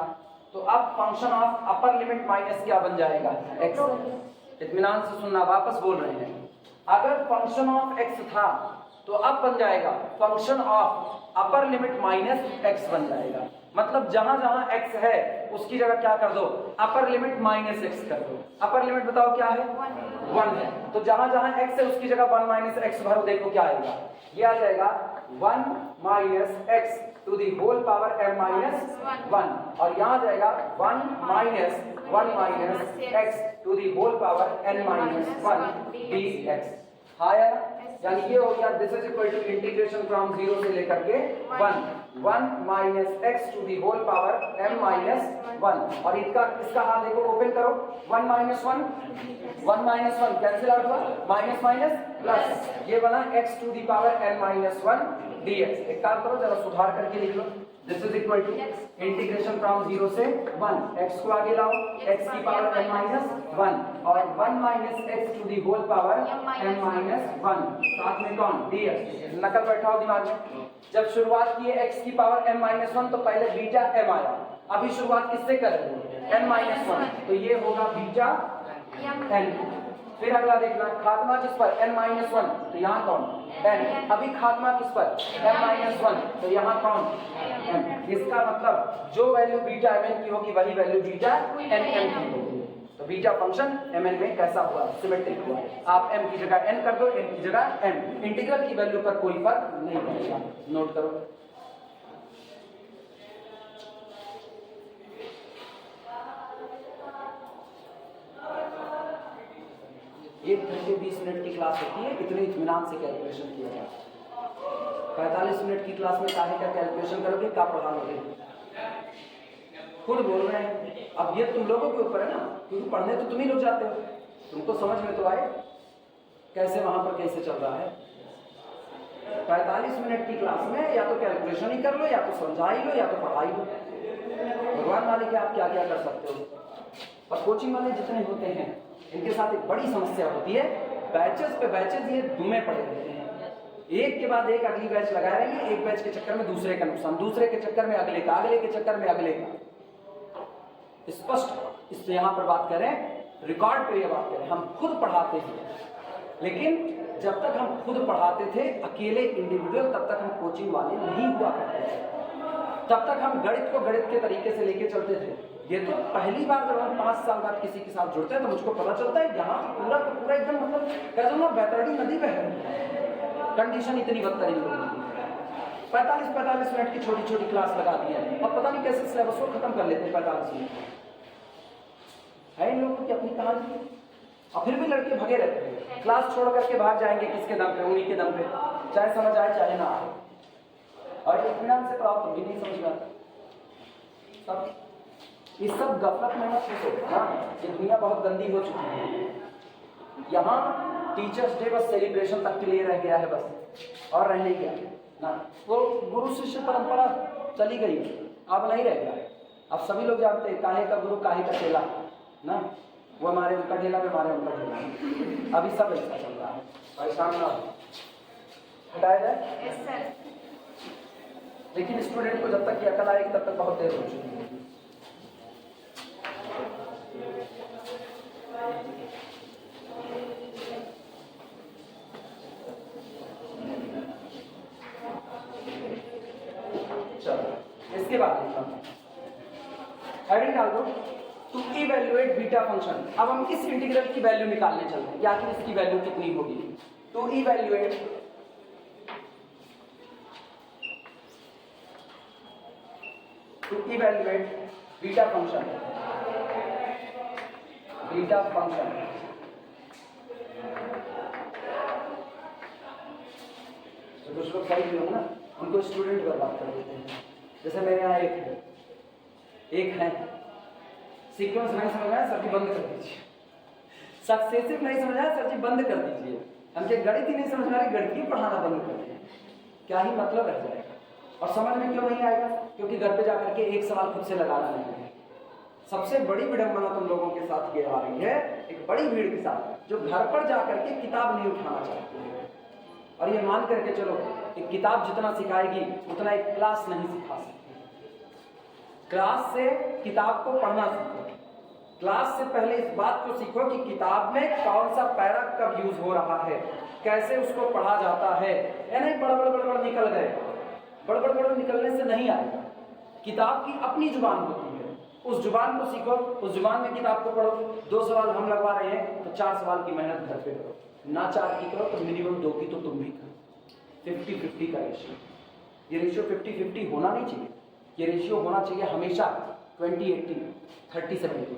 तो अब function of upper limit minus क्या बन जाएगा, x। इत्मीनान से सुनना, वापस बोल रहे हैं, अगर फंक्शन ऑफ x था तो अब बन जाएगा function of upper limit minus x बन जाएगा। मतलब जहां जहां x है उसकी जगह क्या कर दो, अपर लिमिट माइनस x कर दो। अपर लिमिट बताओ क्या है, 1 है, तो जहां जहां x है उसकी जगह 1 माइनस x भरो, देखो क्या आएगा, ये आ जाएगा 1 minus x to the whole power m minus 1, और यहाँ जाएगा 1 minus 1 minus x to the whole power n minus 1 dx। हाँ यार, यानी ये हो गया this is equal to integration from 0 से लेकर के 1 minus x to the whole power m minus 1, और इसका हाल देखो, ओपन करो, 1 माइनस 1 कैंसिल आउट हुआ, माइनस माइनस प्लस, ये बना x to the power n minus 1 dx। एक काम करो, जरा सुधार करके लिख लो, this is equal to integration from 0 से 1, x को आगे लाओ, x की पावर n माइनस 1 और 1 minus x to the whole power n minus 1, साथ में कौन, dx। नकल बैठाओ दिमाग में, जब शुरुआत की है x की पावर m माइनस 1 तो पहले बीटा m आया, अभी शुरुआत किससे कर रहे हो, n माइनस 1, तो ये होगा बीटा n। फिर अगला देखना, खात्मा किस पर, n माइनस 1, तो यहाँ कौन, n। अभी खात्मा किस पर, m माइनस 1, तो यहाँ कौन, m। इसका मतलब जो वैल्यू बीटा mn की होगी वही वैल्यू बीटा nm की होगी। तो बीटा फंक्शन mn में कैसा हुआ, सिमेट्रिक हुआ। आप m की जगह n कर दो, n की जगह m, इंटीग्रल की वैल्यू पर कोई फर्क नहीं पड़ेगा, नोट करो। 1 घंटे 20 मिनट की क्लास होती है, इतने इत्मीनान से कैलकुलेशन किया जाए। 45 मिनट की क्लास में काहे का कैलकुलेशन करोगे, क्या पढ़ाओगे, खुद बोल रहे हैं। अब ये तुम लोगों के ऊपर है ना, क्योंकि पढ़ने तो तुम ही लोग जाते हो, तुमको समझ में तो आए कैसे वहां पर कैसे चल रहा है। 45 मिनट की क्लास में या तो कैलकुलेशन ही कर लो, या तो समझा ही लो, या तो पढ़ा ही लो। भगवान वाले के आप क्या क्या कर सकते हो। और कोचिंग वाले जितने होते हैं इनके साथ एक बड़ी समस्या होती है, बैचेस पे बैचेस ये दुमे पड़े रहते हैं, एक के बाद एक अगली बैच लगाए रहेंगे, एक बैच के चक्कर में दूसरे का नुकसान, दूसरे के चक्कर में अगले का, अगले के चक्कर में अगले का। स्पष्ट इससे यहाँ पर बात करें, रिकॉर्ड पे ये बात करें, हम खुद पढ़ाते हैं, लेकिन जब तक हम खुद पढ़ाते थे अकेले इंडिविजुअल, तब तक हम कोचिंग वाले नहीं हुआ करते थे। तब तक हम गणित को गणित के तरीके से लेके चलते थे। ये तो पहली बार जब हम 5 साल बाद किसी के साथ जुड़ते हैं तो मुझको पता चलता है यहाँ पूरा का पूरा एकदम मतलब कह दो ना बैतरणी नदी बह रही है, कंडीशन इतनी बदतरीन हो गई। 45 मिनट की छोटी छोटी क्लास लगा दी है, अब पता नहीं कैसे सिलेबस को खत्म कर लेते हैं 45 मिनट। है इन लोगों की अपनी कहानी, और फिर भी लड़के भगे रहते हैं, क्लास छोड़ करके भाग जाएंगे किसके दम पे, उन्हीं के दम पे, चाहे समझ आए चाहे ना आए। और इत्मीनान से पढ़ाओ तो भी नहीं समझ में सब, ये सब गफलत में मत घुसो। हाँ, ये दुनिया बहुत गंदी हो चुकी है। यहाँ टीचर्स डे बस सेलिब्रेशन तक के लिए रह गया है बस, और रह नहीं गया ना। वो गुरु शिष्य परंपरा चली गई, अब नहीं रह गया। अब सभी लोग जानते हैं काहे का गुरु काहे का चेला ना, वो हमारे उनका ढेला में, हमारे उनका ढेला। अभी सब ऐसा चल रहा है, परेशान ना हटाया जाए। लेकिन स्टूडेंट को जब तक ये अकल आएगी तब तक बहुत देर हो चुकी है। चलो इसके बाद हेडिंग डाल दो, टू इवैल्यूएट बीटा फंक्शन। अब हम इस इंटीग्रल की वैल्यू निकालने चलते हैं, या कि इसकी वैल्यू कितनी होगी। To evaluate beta function, beta function तो कुछ लोग सही लोग ना उनको स्टूडेंट पर बात कर देते हैं। जैसे मेरे यहाँ एक है सीक्वेंस नहीं समझ आया सर जी बंद कर दीजिए, सक्सेसिव नहीं समझ आया सर जी बंद कर दीजिए, हमके गणित ही नहीं समझ में आ रही, गणित ही पढ़ाना बंद कर दिए, क्या ही मतलब रह जाएगा। और समझ में क्यों नहीं आएगा, क्योंकि घर पे जाकर के एक सवाल खुद से लगाना नहीं है। सबसे बड़ी विडंबना तुम लोगों के साथ ये आ रही है, एक बड़ी भीड़ के साथ, जो घर पर जाकर के किताब नहीं उठाना चाहती है, और ये मान करके चलो कि किताब जितना सिखाएगी उतना एक क्लास नहीं सिखा सकती। क्लास से किताब को पढ़ना सीखो, क्लास से पहले इस बात को सीखो कि किताब में कौन सा पैरा कब यूज हो रहा है, कैसे उसको पढ़ा जाता है। यानी बड़ निकल गए, बड़ निकलने से नहीं आएगा। किताब की अपनी जुबान होती है, उस जुबान को सीखो, उस जुबान में किताब को पढ़ो। 2 सवाल हम लगवा रहे हैं तो 4 सवाल की मेहनत घर पे करो, ना 4 की करो तो मिनिमम 2 की तो तुम भी करो। 50-50 का रेशियो, ये रेशियो 50-50 होना नहीं चाहिए, ये रेशियो होना चाहिए हमेशा 20-80, 30-70,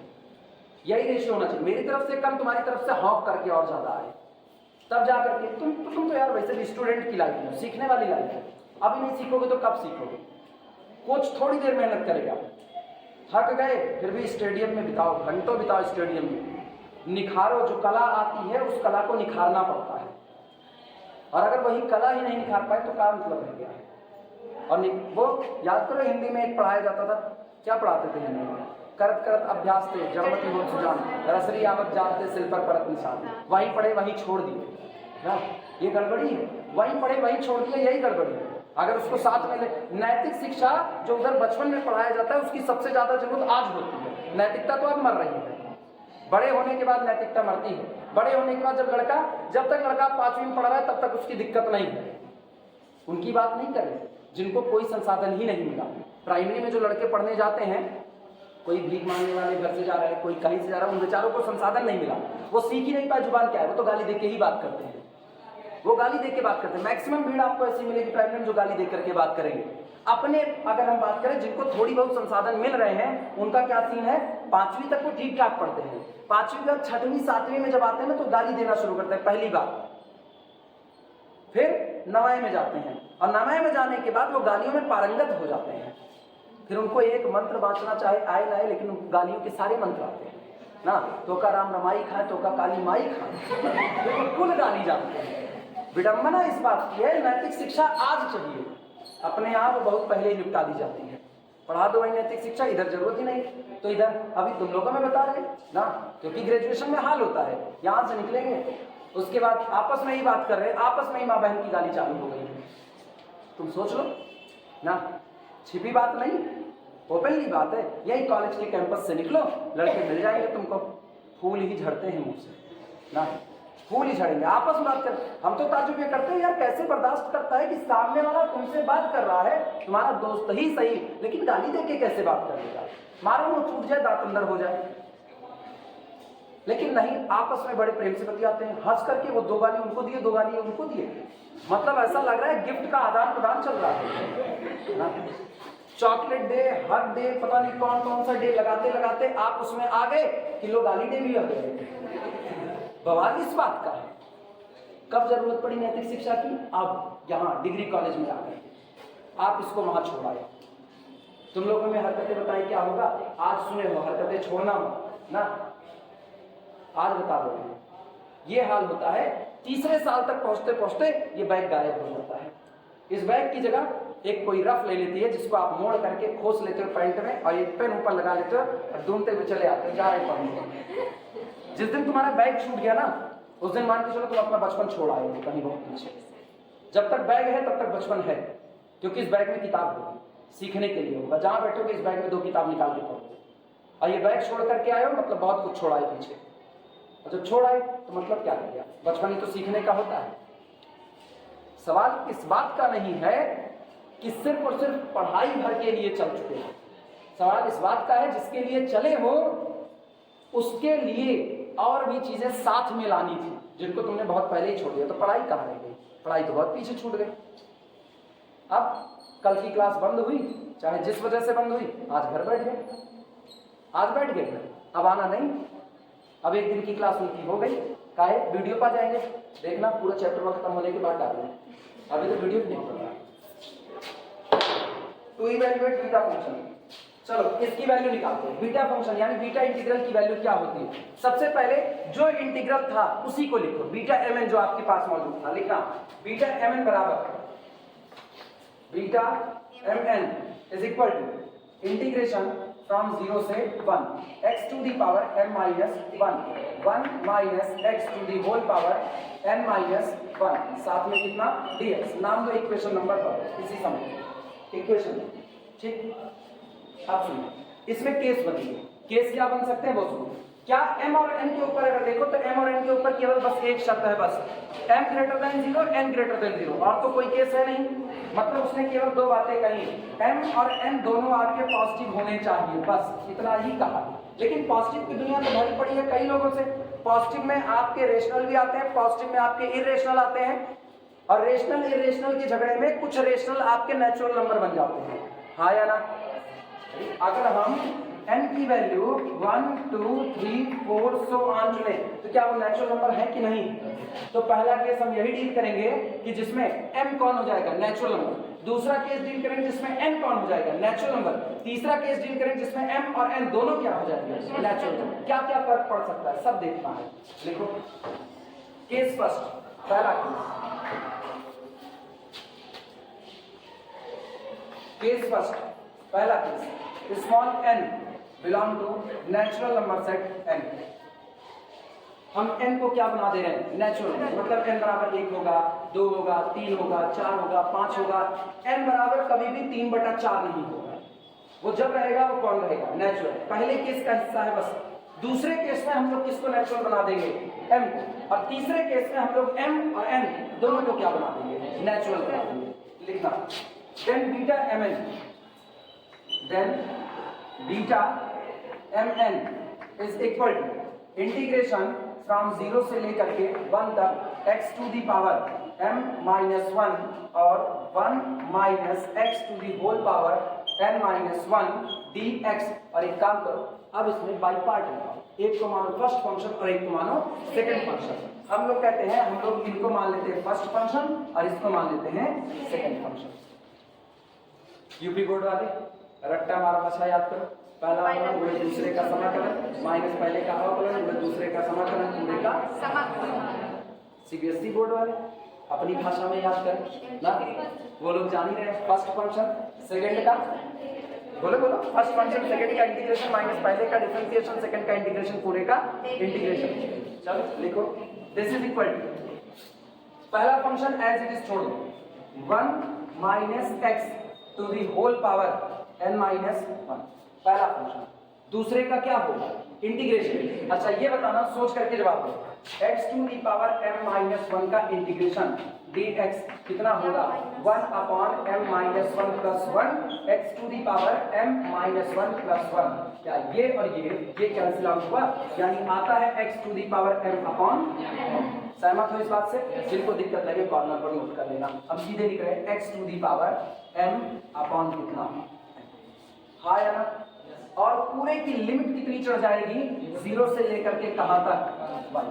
यही रेशियो होना चाहिए। मेरी तरफ से कम, तुम्हारी तरफ से हॉक करके और ज्यादा आए, तब जा करके तुम तो यार वैसे भी स्टूडेंट की लाइफ है, सीखने वाली लाइफ है। अभी नहीं सीखोगे तो कब सीखोगे? कोच थोड़ी देर मेहनत करेगा, थक गए फिर भी स्टेडियम में बिताओ, घंटों बिताओ स्टेडियम में, निखारो। जो कला आती है उस कला को निखारना पड़ता है, और अगर वही कला ही नहीं निखार पाए तो क्या मतलब रह गया है। और वो याद करो, हिंदी में एक पढ़ाया जाता था, क्या पढ़ाते थे हिंदी में? करत करत अभ्यास थे जड़मति हो सुजान, रसरी आवत जाते सिल पर परत निशान। वही पढ़े वही छोड़ दिए ना, ये गड़बड़ी है। वही पढ़े वही छोड़ दिए, यही गड़बड़ी है। अगर उसको साथ में ले, नैतिक शिक्षा जो उधर बचपन में पढ़ाया जाता है उसकी सबसे ज्यादा जरूरत आज होती है। नैतिकता तो अब मर रही है, बड़े होने के बाद नैतिकता मरती है। बड़े होने के बाद जब तक लड़का 5वीं में पढ़ रहा है तब तक उसकी दिक्कत नहीं है। उनकी बात नहीं करें जिनको कोई संसाधन ही नहीं मिला। प्राइमरी में जो लड़के पढ़ने जाते हैं, कोई भीख मांगने वाले घर से जा रहा है, कोई कहीं से जा रहा है, उन बेचारों को संसाधन नहीं मिला, वो सीख ही नहीं पाए जुबान क्या है। वो तो गाली दे के ही बात करते हैं, वो गाली दे के बात करते हैं। मैक्सिमम भीड़ आपको ऐसी मिलेगी प्राइमरी में जो गाली दे करके बात करेंगे। अपने अगर हम बात करें जिनको थोड़ी बहुत संसाधन मिल रहे हैं, उनका क्या सीन है? 5वीं तक वो ठीक ठाक पढ़ते हैं, 5वीं का 6वीं 7वीं में जब आते हैं ना तो गाली देना शुरू करते हैं पहली बार। फिर 9वीं में जाते हैं, और 9वीं में जाने के बाद वो गालियों में पारंगत हो जाते हैं। फिर उनको एक मंत्र बांचना चाहे आए ना आए, लेकिन गालियों के सारे मंत्र आते हैं ना। तो का राम रमाई खाए, तो का काली माई खाए, कुल गाली जाते हैं। विडंबना इस बात की है, नैतिक शिक्षा आज चाहिए, अपने आप बहुत पहले ही निपटा दी जाती है। पढ़ा दो वही नैतिक शिक्षा, इधर जरूरत ही नहीं। तो इधर अभी तुम लोगों में बता रहे ना, क्योंकि ग्रेजुएशन में हाल होता है, यहाँ से निकलेंगे उसके बाद आपस में ही बात कर रहे हैं, आपस में ही माँ बहन की गाली चालू हो गई है। तुम सोच लो ना, छिपी बात नहीं, ओपनली बात है। यही कॉलेज के कैंपस से निकलो, लड़के मिल जाएंगे तुमको, फूल ही झड़ते हैं मुंह से ना, फूल ही झड़ेंगे। आपस में बात कर, हम तो ताज्जुब ये करते हैं यार, कैसे बर्दाश्त करता है कि सामने वाला तुमसे बात कर रहा है, तुम्हारा दोस्त ही सही, लेकिन गाली देके कैसे बात कर लेगा? मारो मुंह छूट जाए, दांत अंदर हो जाए। लेकिन नहीं, आपस में बड़े प्रेम से बतियाते हैं, हंस करके। वो 2 गाली उनको दिए, 2 गाली उनको दिए, मतलब ऐसा लग रहा है गिफ्ट का आदान प्रदान चल रहा है। चॉकलेट डे, हक डे, पता नहीं कौन सा डे लगाते लगाते आप उसमें आ गए, किलो गाली डे भी आ गए। बवाल इस बात का है। कब जरूरत पड़ी नैतिक शिक्षा की? अब यहाँ डिग्री कॉलेज में आ गए, आप इसको वहां छोड़ाए। तुम लोगों में हरकतें बताएं क्या होगा? आज सुने हो हरकतें छोड़ना ना, आज बता दो। ये हाल होता है, तीसरे साल तक पहुंचते पहुंचते ये बैग गायब हो जाता है। इस बैग की जगह एक कोई रफ ले लेती है, जिसको आप मोड़ करके खोस लेते हो पैंट में, और एक पेन ऊपर लगा लेते हो और ढूंढते हुए चले आते हो, जा रहे पढ़ने। जिस दिन तुम्हारा बैग छूट गया ना, उस दिन मान के चलो तुम अपना बचपन छोड़ आए हो कहीं बहुत पीछे। जब तक बैग है तब तक बचपन है, क्योंकि इस बैग में किताब होगी, सीखने के लिए होगा। जहां बैठोगे इस बैग में 2 किताब निकाल के पढ़ो, और ये बैग छोड़ करके आए हो मतलब बहुत कुछ छोड़ा है पीछे। और जब छोड़ आए तो मतलब क्या कर गया? बचपन ही तो सीखने का होता है। सवाल इस बात का नहीं है कि सिर्फ और सिर्फ पढ़ाई भर के लिए चल चुके हो, सवाल इस बात का है जिसके लिए चले हो उसके लिए और भी चीजें साथ में लानी थी, जिनको तुमने बहुत पहले ही छोड़ दिया। तो पढ़ाई कहाँ रह गई? पढ़ाई तो बहुत पीछे छूट गई। अब कल की क्लास बंद हुई, चाहे जिस वजह से बंद हुई, आज घर बैठ गए, आज बैठ गए, अब आना नहीं। अब 1 दिन की क्लास उनकी हो गई, काहे? वीडियो पा जाएंगे, देखना पूरा चैप्टर खत्म होने के बाद डालेंगे। अभी तो वीडियो नहीं पड़ रहा। टू इवैल्यूएट बीटा फंक्शन, चलो इसकी वैल्यू निकालते हैं। बीटा फंक्शन यानी बीटा इंटीग्रल की वैल्यू क्या होती है? सबसे पहले जो इंटीग्रल था उसी को लिखो, बीटा mn जो आपके पास मौजूद था, लिखना बीटा mn बराबर beta mn is equal to integration from 0 से 1 x to the power m minus 1 minus x to the whole power n minus 1, साथ में कितना? dx। नाम दो इक्वेशन नंबर पर इसी समय इक्वेशन, ठीक। आप सुनिए, इसमें केस बनेंगे। केस क्या बन सकते हैं वो सुनो। क्या m और n के ऊपर अगर देखो तो m और n के ऊपर केवल बस एक शर्त है, बस m greater than 0 n greater than 0, और तो कोई केस है नहीं। मतलब उसने केवल दो बातें कही, m और n दोनों आपके पॉजिटिव होने चाहिए, बस इतना ही कहा। लेकिन पॉजिटिव की दुनिया तो भरी पड़ी है कई लोगों से। पॉजिटिव में आपके रेशनल भी आते हैं, पॉजिटिव में आपके इरेशनल आते हैं, और रेशनल इरेशनल के झगड़े में कुछ रेशनल आपके नेचुरल नंबर बन जाते हैं, हाँ या ना। अगर हम n की वैल्यू 1 2 3 4 सो ऑन चुने तो क्या वो नेचुरल नंबर है कि नहीं? तो पहला केस हम यही डील करेंगे कि जिसमें m कौन हो जाएगा, नेचुरल नंबर। दूसरा केस डील करेंगे जिसमें n कौन हो जाएगा, नेचुरल नंबर। तीसरा केस डील करेंगे जिसमें m और n दोनों क्या हो जाएंगे, नेचुरल नंबर। क्या क्या फर्क पड़ सकता है सब देखना है। लिखो केस फर्स्ट, पहला केस फर्स्ट, पहला case, small n belong to natural number set n। हम n को क्या बना दे रहे हैं, नेचुरल, मतलब n बराबर 1 होगा, 2 होगा, 3 होगा, 4 होगा, 5 होगा। n बराबर कभी भी 3/4 नहीं होगा, वो जब रहेगा वो कौन रहेगा, नेचुरल। पहले केस का हिस्सा है बस। दूसरे केस में हम लोग किसको नेचुरल बना देंगे, m को, और तीसरे केस में हम लोग m और n दोनों को क्या बना देंगे, नेचुरल बना देंगे। लिखना then beta mn, then beta mn is equal to integration from 0 से लेकर के 1 तक x to the power m minus 1 और 1 minus x to the whole power n minus 1 dx। और एक काम करो, अब इसमें बाई पार्ट लगाओ, एक को मानो फर्स्ट फंक्शन और एक को मानो सेकंड फंक्शन। हम लोग कहते हैं, हम लोग इनको मान लेते हैं फर्स्ट फंक्शन और इसको मान लेते हैं सेकंड फंक्शन। यूपी बोर्ड वाले रट्टा मारा बचा याद करो, पहला अवकलन गुणे दूसरे का समाकलन माइनस पहले का अवकलन गुणे दूसरे का समाकलन पूरे का समाकलन। सीबीएसई बोर्ड वाले अपनी भाषा में याद करें ना, वो लोग जान ही रहे हैं। फर्स्ट फंक्शन सेकंड का, बोलो बोलो, फर्स्ट फंक्शन सेकंड का इंटीग्रेशन माइनस पहले का डिफरेंशिएशन सेकंड का इंटीग्रेशन पूरे का इंटीग्रेशन। चलो लिखो, दिस इज इक्वल टू पहला फंक्शन एज इट इज छोड़ दो, 1 minus x to the whole power n minus 1, पहला फंक्शन। दूसरे का क्या होगा, इंटीग्रेशन। अच्छा ये बताना, सोच करके जवाब दो, x to the power m minus 1 का इंटीग्रेशन dx कितना होगा, 1 upon m minus 1 plus 1 x to the power m minus 1 plus 1। क्या ये और ये कैंसिल आउट हुआ, यानी आता है x to the power m upon. सहमत हो इस बात से? जिनको दिक्कत लगे कॉर्नर पर नोट कर लेना। हम सीधे लिख रहे हैं x to the power m upon कितना, हाँ या ना। और पूरे की लिमिट कितनी चढ़ जाएगी, 0 से लेकर के कहां तक, 1।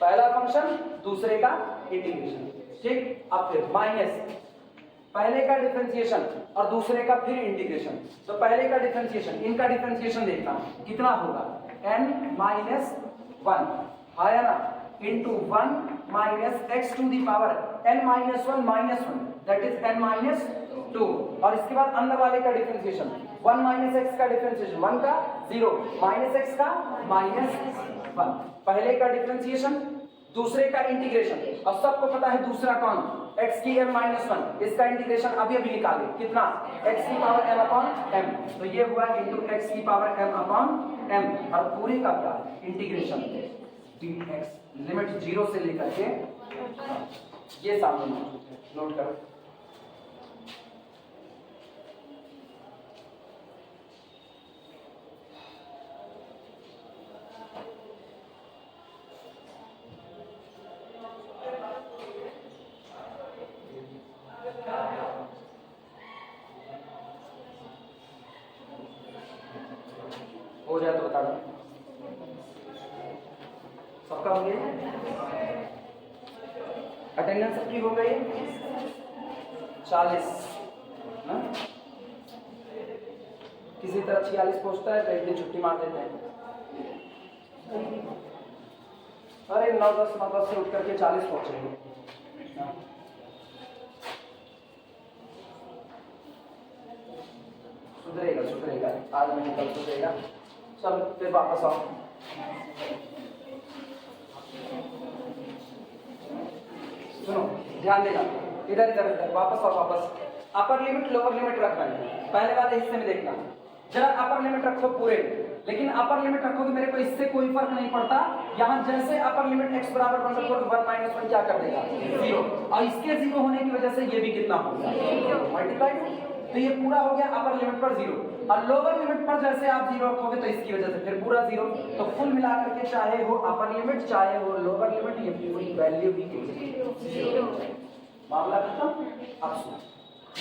पहला फंक्शन दूसरे का इंटीग्रेशन, ठीक। अब फिर माइनस पहले का डिफरेंशिएशन और दूसरे का फिर इंटीग्रेशन। तो पहले का डिफरेंशिएशन, इनका डिफरेंशिएशन देखना कितना होगा, n माइनस 1, हाँ या ना, into 1 minus x to the power n minus 1 minus 1 that is n minus 2। और इसके बाद अंदर वाले का डिफरेंशिएशन, 1 माइनस x का डिफरेंशिएशन 1 का 0 माइनस x का माइनस 1। पहले का डिफरेंशिएशन दूसरे का इंटीग्रेशन, और सबको पता है दूसरा कौन, x की m माइनस 1, इसका इंटीग्रेशन अभी अभी निकाले कितना, x की पावर m अपॉन m। तो ये हुआ इंटू x की पावर m अपॉन m, और पूरे का क्या इंटीग्रेशन dx, लिमिट 0 से लेकर के ये सामने नोट करो। हो जाए तो बता दो, सबका हो गया, अटेंडेंस सबकी हो गई 40 ना? किसी तरह 46 पहुंचता है तो एक दिन छुट्टी मार देते हैं। अरे 9-10 से उठ करके 40 पहुंचेंगे। सुधरेगा सुधरेगा, आज नहीं कल सुधरेगा। चलो फिर वापस आओ। सुनो ध्यान देना, इधर इधर इधर वापस आओ, वापस। अपर लिमिट लोअर लिमिट रखना है, पहले वाले हिस्से में देखना। जरा अपर लिमिट रखो पूरे, लेकिन अपर लिमिट रखोगे मेरे को इससे कोई फर्क नहीं पड़ता। यहाँ जैसे अपर लिमिट x बराबर 1 रखोगे 1 माइनस 1 क्या कर देगा 0, और इसके 0 होने की वजह से ये भी कितना होगा मल्टीप्लाई। तो ये पूरा हो गया अपर लिमिट पर 0, और लोअर लिमिट पर जैसे आप 0 रखोगे तो इसकी वजह से फिर पूरा 0। तो कुल मिलाकर के चाहे हो अपर लिमिट चाहे हो लोअर लिमिट ये पूरी वैल्यू भी 0। मामला खत्म। अब सुनो,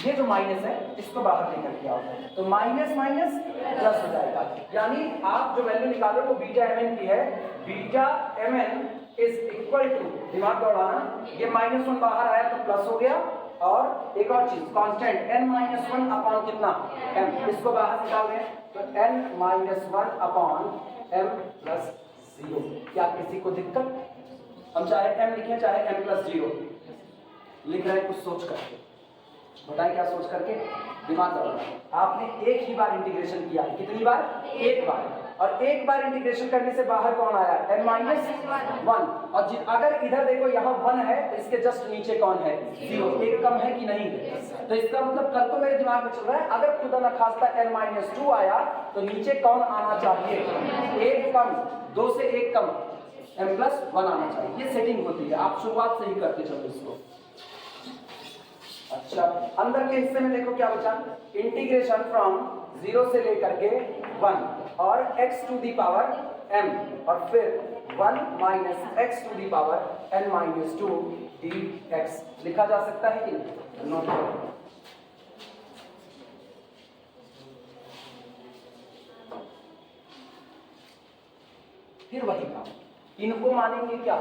ये जो माइनस है इसको बाहर लेकर के आओ तो माइनस माइनस प्लस हो जाएगा। यानी आप जो वैल्यू निकालो वो बीटा mn की है, beta mn is equal to, दिमाग दौड़ाना, ये -1 बाहर आया तो प्लस हो गया, और एक और चीज कांस्टेंट n-1 अपॉन कितना m, इसको बाहर निकाल रहे हैं तो n-1 अपॉन m प्लस 0। क्या किसी को दिक्कत? हम चाहे m लिखें चाहे m प्लस 0 लिख रहे हैं, कुछ सोच करके बताएं क्या सोच करके, दिमाग लगाओ। आपने एक ही बार इंटीग्रेशन किया है, कितनी बार? एक बार, और एक बार इंटीग्रेशन करने से बाहर कौन आया n-1, और अगर इधर देखो यहाँ 1 है तो इसके जस्ट नीचे कौन है 0, एक कम है कि नहीं? तो इसका मतलब कल को मेरे दिमाग में चल रहा है अगर खुदा न खास्ता n-2 आया तो नीचे कौन आना चाहिए? एक कम, 2 से एक कम m+1 आना चाहिए। ये सेटिंग होती है, आप शुरुआत से ही करके चलो इसको। अच्छा, अंदर के हिस्से में देखो क्या बचा, इंटीग्रेशन फ्रॉम 0 से लेकर के 1 और x to the power m, और फिर 1 minus x to the power n-2 dx लिखा जा सकता है कि नहीं? नोट करो। फिर वही काम, इनको मानेंगे क्या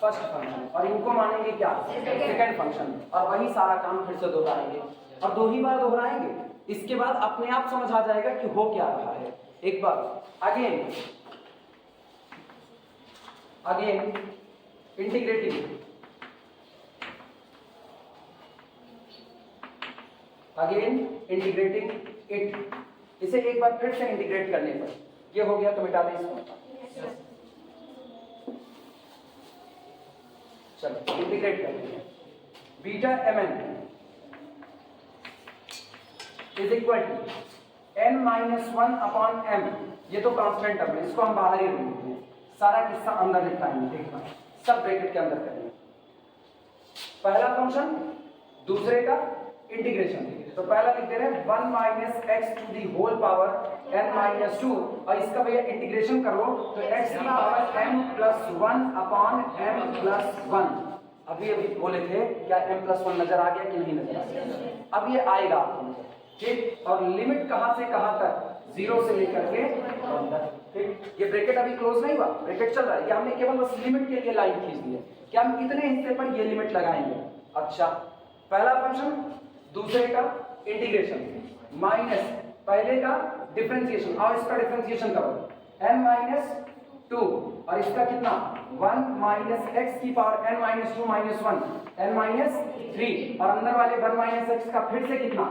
फर्स्ट फंक्शन, और इनको मानेंगे क्या सेकंड फंक्शन, और वही सारा काम फिर से दोहराएंगे, और 2 ही बार दोहराएंगे। इसके बाद अपने आप समझ आ जाएगा कि हो क्या रहा है। एक बार again integrating, again integrating it, इसे एक बार फिर से इंटीग्रेट करने पर ये हो गया तो मिटा दें इसको। चलो इंटीग्रेट करते हैं, beta mn is equal to n-1 upon m, ये तो कांस्टेंट टर्म है, इसको हम बाहर ही रखेंगे, सारा किस्सा अंदर लिखाएंगे, देखना सब ब्रैकेट के अंदर करेंगे। पहला फंक्शन दूसरे का इंटीग्रेशन, तो पहला लिख दे रहे हैं 1 minus x to the whole power n-2, और इसका भैया इंटीग्रेशन करो तो x की पावर m+1 अपॉन m+1। अभी बोले थे क्या m+1 नजर आ गया कि नहीं नजर आ गया? अब ये आएगा आपको, ठीक, और लिमिट कहां से कहां तक? 0 से लेकर के 1 तक, ठीक। ये ब्रैकेट अभी क्लोज नहीं हुआ, ब्रैकेट चल रहा है, ये हमने केवल बस लिमिट के लिए लाइन खींच दी है कि हम इतने हिस्से पर ये लिमिट लगाएंगे। अच्छा, पहला फंक्शन दूसरे का इंटीग्रेशन, माइनस पहले का डिफरेंशिएशन, और इसका डिफरेंशिएशन करो n-2, और इसका कितना 1 माइनस x की पावर n-2 माइनस 1 n-3, और अंदर वाले 1 माइनस x का फिर से कितना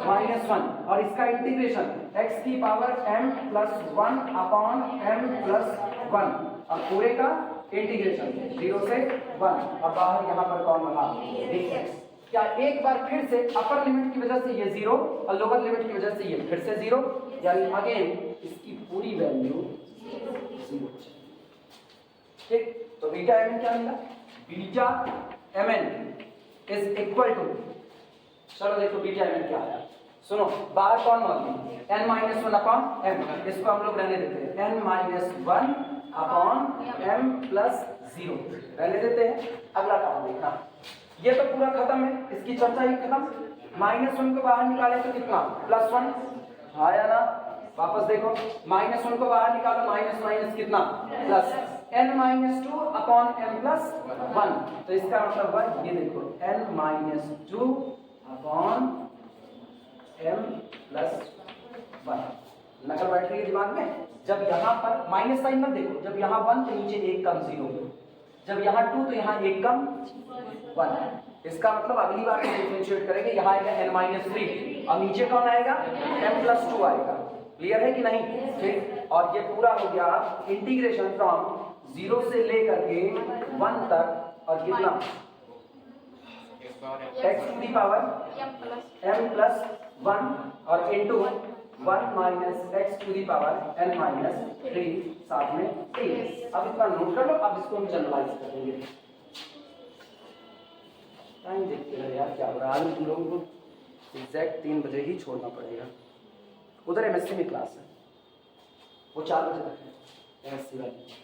-1, और इसका इंटीग्रेशन x की पावर m+1 अपॉन m+1, और पूरे का इंटीग्रेशन 0 से 1, और बाहर यहाँ पर कौन रहा dx। क्या एक बार फिर से अपर लिमिट की वजह से ये 0 और लोअर लिमिट की वजह से ये फिर से 0, यानी अगेन इसकी पूरी वैल्यू 0, ठीक। तो बीटा mn क्या मिला? Beta mn is equal to, चलो देखो बीटा mn क्या आया, सुनो बाहर कौन मौजूद है n-1 अपॉन m, इसको हम लोग रहने देते हैं n-1 अपॉन m+0 रहने देते हैं। अगला काम देखना, ये तो पूरा खत्म है, इसकी चर्चा ही खत्म। -1 को बाहर निकाले तो कितना +1 आया ना, वापस देखो -1 को बाहर निकालो, माइनस माइनस कितना प्लस n-2 अपॉन m+1, तो इसका मतलब 1, ये देखो n-2 अपॉन m+1, नकल बैठ रही है दिमाग में। जब यहाँ पर माइनस साइन मत देखो, जब यहाँ 1 तो नीचे एक कम 0, जब यहाँ 2 तो यहाँ एक कम 1, इसका मतलब अगली बार डिफरेंशिएट करेंगे, यहाँ आएगा n-3 और नीचे कौन आएगा m+2 आएगा। क्लियर है कि नहीं? ठीक, और ये पूरा हो गया इंटीग्रेशन फ्रॉम 0 से लेकर के 1 तक, और कितना x to the power m+1 और into 1 minus x to the power n minus 3 साथ में 3। अब इतना नोट कर लो, अब इसको हम जनरलाइज कर देंगे। टाइम देखते रहे यार क्या हो रहा है। आज तुम लोगों को एग्जैक्ट 3 बजे ही छोड़ना पड़ेगा। उधर एमएससी में क्लास है, वो 4 बजे तक है एमएससी वाली।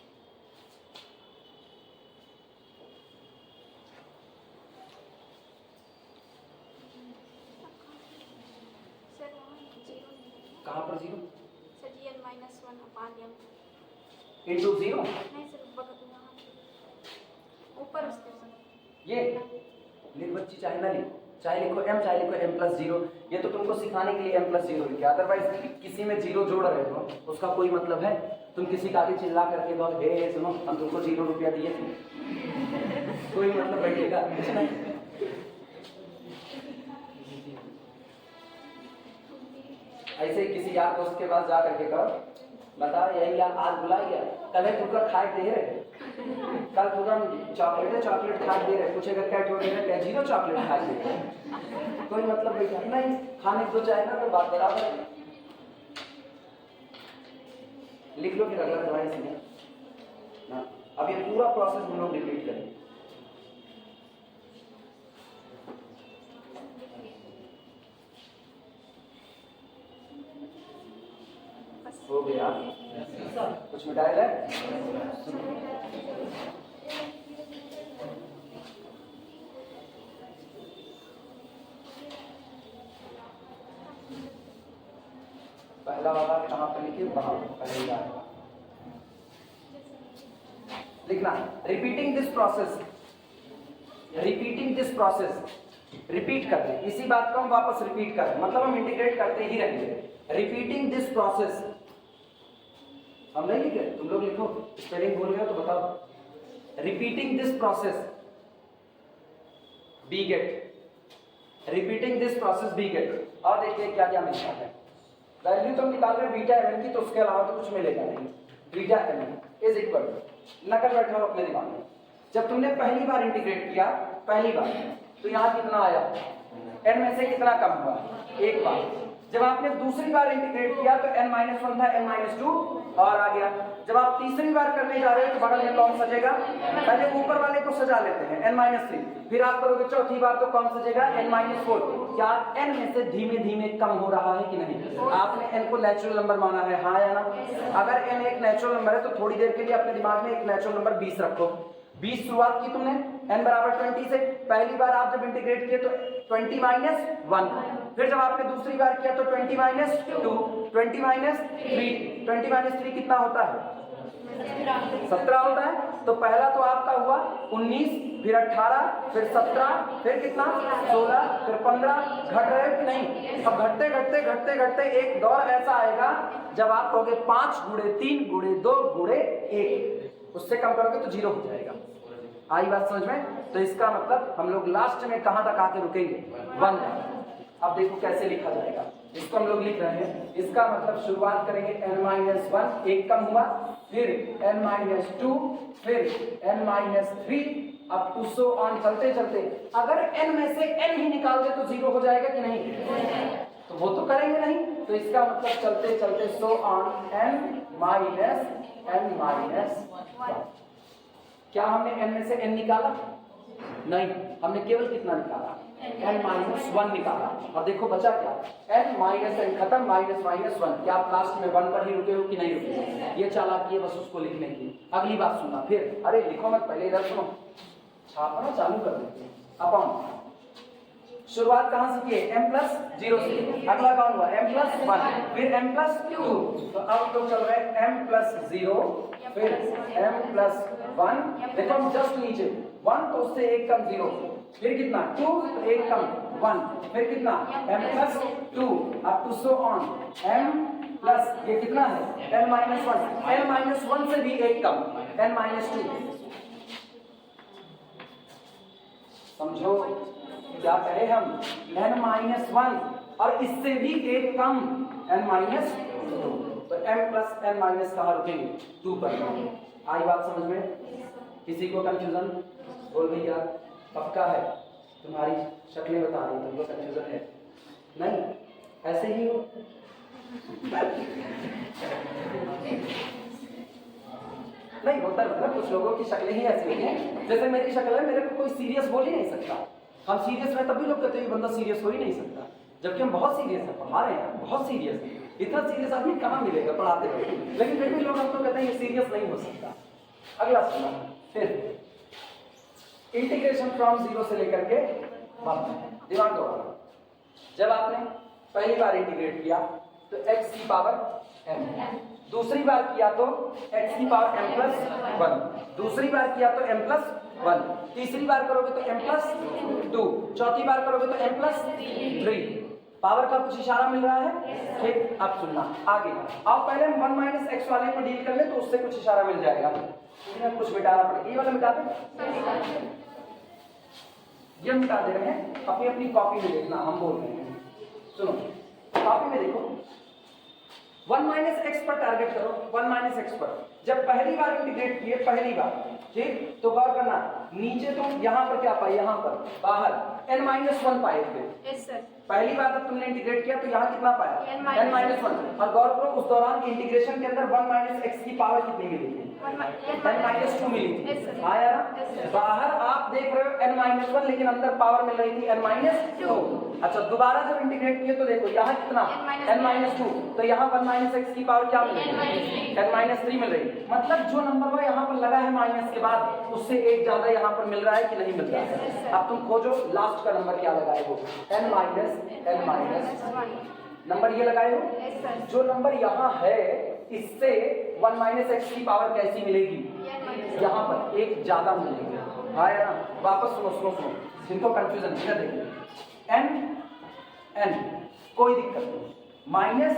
कहाँ पर 0? सर जी n-1/m इंटू 0 नहीं सर, ऊपर उसके ये लिख बच्ची, चाहे ना लिखो, चाहे लिखो m चाहे लिखो m+0। ये तो तुमको सिखाने के लिए m+0 लिखे, अदरवाइज किसी में 0 जोड़ रहे हो उसका कोई मतलब है? तुम किसी का आगे चिल्ला करके दो, हे सुनो हम तुमको 0 रुपया दिए थे, कोई मतलब बैठेगा कुछ नहीं। ऐसे ही किसी यार दोस्त के पास जा करके कहो, बता यही यार आज बुलाइए, कल है तुमको खाए दे रहे, कल तुम चॉकलेट खा दे रहे, पूछेगा क्या छोड़ दे रहे, 0 चॉकलेट खा दे रहे, कोई मतलब नहीं। खाने को चाहेगा तो बात बराबर है। लिख लो फिर अगला दवाई इसमें ना। अब ये पूरा प्रोसेस हम लोग रिपीट करेंगे। हो गया कुछ मिटाया है? पहला वाला कहाँ पर लिखे? वहां पहले लिखना। रिपीटिंग दिस प्रोसेस, रिपीट करते, इसी बात को हम वापस रिपीट करें, मतलब हम इंटीग्रेट करते ही रहेंगे। रिपीटिंग दिस प्रोसेस हम नहीं लिखे, तुम लोग लिखो, स्पेलिंग भूल गए तो बताओ। Repeating this process we get, repeating this process we get. और देखिए क्या क्या मिलता है। वैल्यू तो निकाल रहे बीटा एम की, तो उसके अलावा तो कुछ मिलेगा नहीं। Beta M is equal to, नकल बैठा हो अपने दिमाग में, जब तुमने पहली बार इंटीग्रेट किया, पहली बार, तो यहाँ कितना आया? n में से कितना कम हुआ? 1 बार। जब आपने दूसरी बार इंटीग्रेट किया तो n-1 था, n-2 और आ गया। जब आप तीसरी बार करने जा रहे हो तो बगल में कौन सजेगा? पहले ऊपर वाले को सजा लेते हैं, n-3। फिर आप करोगे चौथी बार तो कौन सजेगा? n-4। क्या n में से धीमे धीमे कम हो रहा है कि नहीं? आपने n को नेचुरल नंबर माना है, हाँ या ना? अगर n एक नेचुरल नंबर है तो थोड़ी देर के लिए अपने दिमाग में एक नेचुरल नंबर 20 रखो। 20 शुरुआत की तुमने n बराबर 20 से। पहली बार आप जब इंटीग्रेट किए तो 20-1, फिर जब आपने दूसरी बार किया तो 20-2, 20-3, 20-3 कितना होता है? 17 होता है। तो पहला तो आपका हुआ 19, फिर 18, फिर 17, फिर कितना? 16, फिर 15। घट रहे कि नहीं? अब घटते घटते घटते घटते एक दौर ऐसा आएगा जब आप कहोगे 5 गुणे 3 गुणे 2 गुणे 1, उससे कम करोगे तो 0 हो जाएगा। आई बात समझ में? तो इसका मतलब हम लोग लास्ट में कहां तक आके रुकेंगे? 1 तक। अब देखो कैसे लिखा जाएगा, इसको हम लोग लिख रहे हैं। इसका मतलब शुरुआत करेंगे n-1, एक कम हुआ, फिर n-2, फिर n-3, अब टू सो ऑन चलते चलते। अगर n में से n ही निकाल दे तो 0 हो जाएगा कि नहीं? तो वो तो करेंगे नहीं, तो इसका मतलब चलते चलते सो ऑन n-1। क्या हमने n में से n निकाला? नहीं, हमने केवल कितना निकाला? n-1 निकाला। और देखो बचा क्या? n-n खत्म, -1। क्या आप लास्ट में 1 पर ही रुके हो कि नहीं रुके? ये चालाकी है बस उसको लिखने की। अगली बात सुनना, फिर अरे लिखो मत, पहले इधर सुनो, छापना चालू कर देते हैं। अपॉन शुरुआत कहां से किए? m+0 से। अगला कौन हुआ? m+1, फिर m+2। तो अब तो चल रहे m+0, फिर m+1। देखो हम जस्ट नीचे 1 तो उससे एक कम 0, फिर कितना? 2 तो एक कम 1, फिर कितना? m+2, अब टू सो ऑन m+ ये कितना है? n-1, n-1 से भी एक कम n-2। समझो क्या कहे हम? n-1 और इससे भी एक कम n-2। तो m+n- कहाँ रुकेंगे? 2 पर। आई बात समझ में? किसी को कंफ्यूजन? बोल भैया पक्का है? तुम्हारी शक्लें बता रही, तुमको कंफ्यूजन है? नहीं, ऐसे ही हो। नहीं होता मतलब कुछ लोगों की शक्लें ही ऐसी होती हैं। जैसे मेरी शक्ल है, मेरे को कोई सीरियस बोल ही नहीं सकता। हम सीरियस में तब भी लोग कहते हैं ये बंदा सीरियस हो ही नहीं सकता, जबकि हम बहुत सीरियस हैं, पढ़ा रहे हैं, बहुत सीरियस है। इतना सीरियस आदमी कहाँ मिलेगा पढ़ाते हुए, लेकिन फिर भी लोग हमको कहते हैं ये सीरियस नहीं हो सकता। अगला सुना, फिर इंटीग्रेशन फ्रॉम 0 से लेकर के 1। दिमाग दौड़ाना, जब आपने पहली बार इंटीग्रेट किया तो x की पावर m, दूसरी बार किया तो x की पावर m प्लस 1, दूसरी बार किया तो m प्लस 1, तीसरी बार करोगे तो m प्लस 2, चौथी बार करोगे तो m प्लस 3। पावर का कुछ इशारा मिल रहा है? ठीक, अब सुनना आगे। आप पहले 1 माइनस एक्स वाले को डील कर ले तो उससे कुछ इशारा मिल जाएगा। कुछ मिटाना पड़ेगा, ये वाला मिटा दे, ये मिटा दे रहे हैं। अपनी अपनी कॉपी में देखना, हम बोल रहे हैं, सुनो कॉपी में देखो। 1 माइनस एक्स पर टारगेट करो, 1 माइनस एक्स पर। जब पहली बार इंटीग्रेट किए, पहली बार, ठीक, तो गौर करना, नीचे तुम यहाँ पर क्या पाए, यहाँ पर बाहर n-1 पाए थे। Yes sir. पहली बार जब तुमने इंटीग्रेट किया तो यहाँ कितना पाया, n-1। और गौर करो उस दौरान इंटीग्रेशन के अंदर 1 माइनस एक्स की पावर कितनी मिली थी, n-2 मिली थी। आया ना? बाहर आप देख रहे हो n-1, लेकिन अंदर पावर मिल रही थी n-2। अच्छा, दोबारा जब इंटीग्रेट किए तो देखो यहाँ कितना, n-2, तो यहाँ 1 माइनस एक्स की पावर क्या मिल रही है, n-3 मिल रही। मतलब जो नंबर वो यहाँ पर लगा है माइनस के बाद, उससे एक ज्यादा यहाँ पर मिल रहा है कि नहीं मिल रहा है। अब तुम खोजो लास्ट का नंबर क्या लगाए हो, n-1 नंबर ये लगाए हो। जो नंबर यहाँ है इससे 1 माइनस एक्स की पावर कैसी मिलेगी, यहाँ पर एक ज्यादा मिलेगी। हाँ या ना? वापस सुनो सुनो सुनो, जिनको कंफ्यूजन है देखिए, n कोई दिक्कत नहीं, माइनस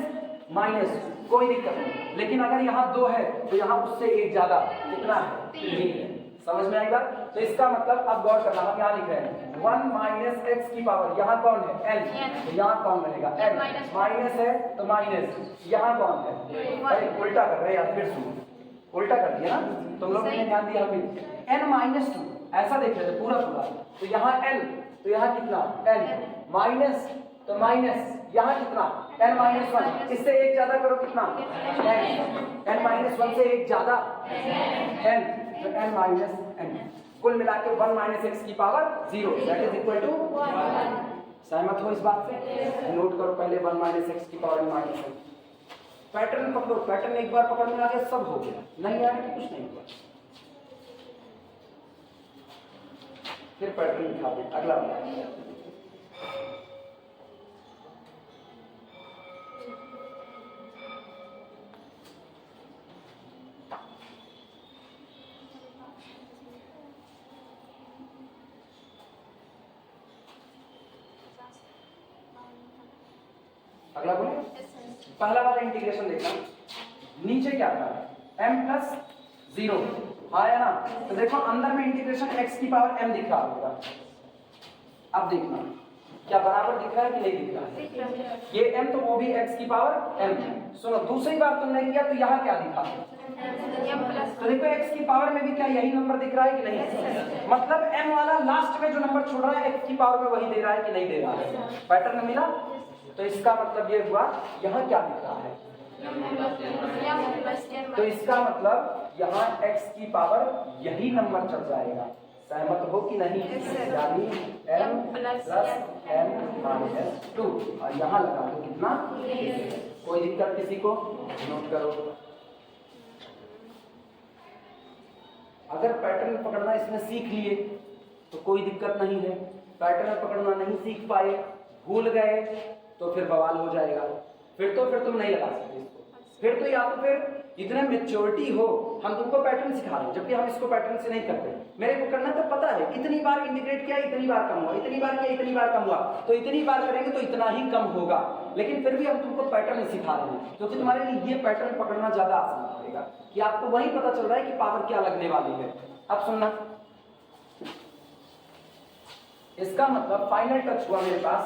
माइनस कोई दिक्कत नहीं, लेकिन अगर यहाँ 2 है तो यहाँ उससे एक ज्यादा कितना है, 3 है। समझ में आएगा? तो इसका मतलब अब गौर करना, हम यहाँ लिख रहे हैं 1 माइनस एक्स की पावर, यहाँ कौन है, n, तो यहाँ कौन बनेगा, n, माइनस है तो माइनस, यहाँ कौन है, अरे उल्टा कर रहे हैं यार, फिर सुनो, उल्टा कर दिया ना तुम लोग ने, ध्यान दिया अभी। n-2 ऐसा देख रहे थे पूरा पूरा, तो यहाँ l, तो यहाँ कितना n, माइनस तो माइनस, यहाँ कितना n-1, इससे एक ज्यादा करो कितना n, n-1 से एक ज्यादा n, तो n-n, कुल मिला के 1 माइनस एक्स की power 0, that is equal to 1। सहमत हो इस बात से? नोट करो पहले 1 माइनस एक्स की पावर n-1। पैटर्न पकड़ो, पैटर्न एक बार पकड़ में आ गया सब हो गया, नहीं आया तो कुछ नहीं हुआ। फिर पैटर्न दिखा दे, अगला अगला बोले। पहला वाला इंटीग्रेशन देखना, नीचे क्या था, m प्लस 0, आया ना? तो देखो अंदर में इंटीग्रेशन x की पावर m दिख रहा होगा। अब देखना क्या बराबर दिख रहा है कि नहीं दिख रहा है, ये m तो वो भी x की पावर m। सुनो दूसरी बार तुमने किया तो यहाँ क्या दिखा, तो देखो x की पावर में भी क्या यही नंबर दिख रहा है कि नहीं, मतलब m वाला लास्ट में जो नंबर छोड़ रहा है x की पावर में वही दे रहा है कि नहीं दे रहा है। पैटर्न मिला? तो इसका मतलब ये हुआ यहाँ क्या दिख रहा है, तो इसका मतलब यहाँ x की पावर यही नंबर चल जाएगा। सहमत हो कि नहीं? यानी m प्लस m-2, और यहाँ लगा दो कितना, कोई दिक्कत किसी को? नोट करो, अगर पैटर्न पकड़ना इसमें सीख लिए तो कोई दिक्कत नहीं है, पैटर्न पकड़ना नहीं सीख पाए, भूल गए तो फिर बवाल हो जाएगा, फिर तुम नहीं लगा सकते इसको। फिर तो या तो फिर इतना मेच्योरिटी हो, हम तुमको पैटर्न सिखा रहे हैं जबकि हम इसको पैटर्न से नहीं करते। मेरे को करना तो पता है, इतनी बार इंटीग्रेट किया इतनी बार कम हुआ, इतनी बार किया इतनी बार कम हुआ, तो इतनी बार करेंगे तो इतना ही कम होगा, लेकिन फिर भी हम तुमको पैटर्न सिखा रहे हैं क्योंकि तुम्हारे लिए ये पैटर्न पकड़ना ज्यादा आसान पड़ेगा कि आपको वही पता चल रहा है कि पावर क्या लगने वाली है। अब सुनना, इसका मतलब फाइनल टच हुआ मेरे पास,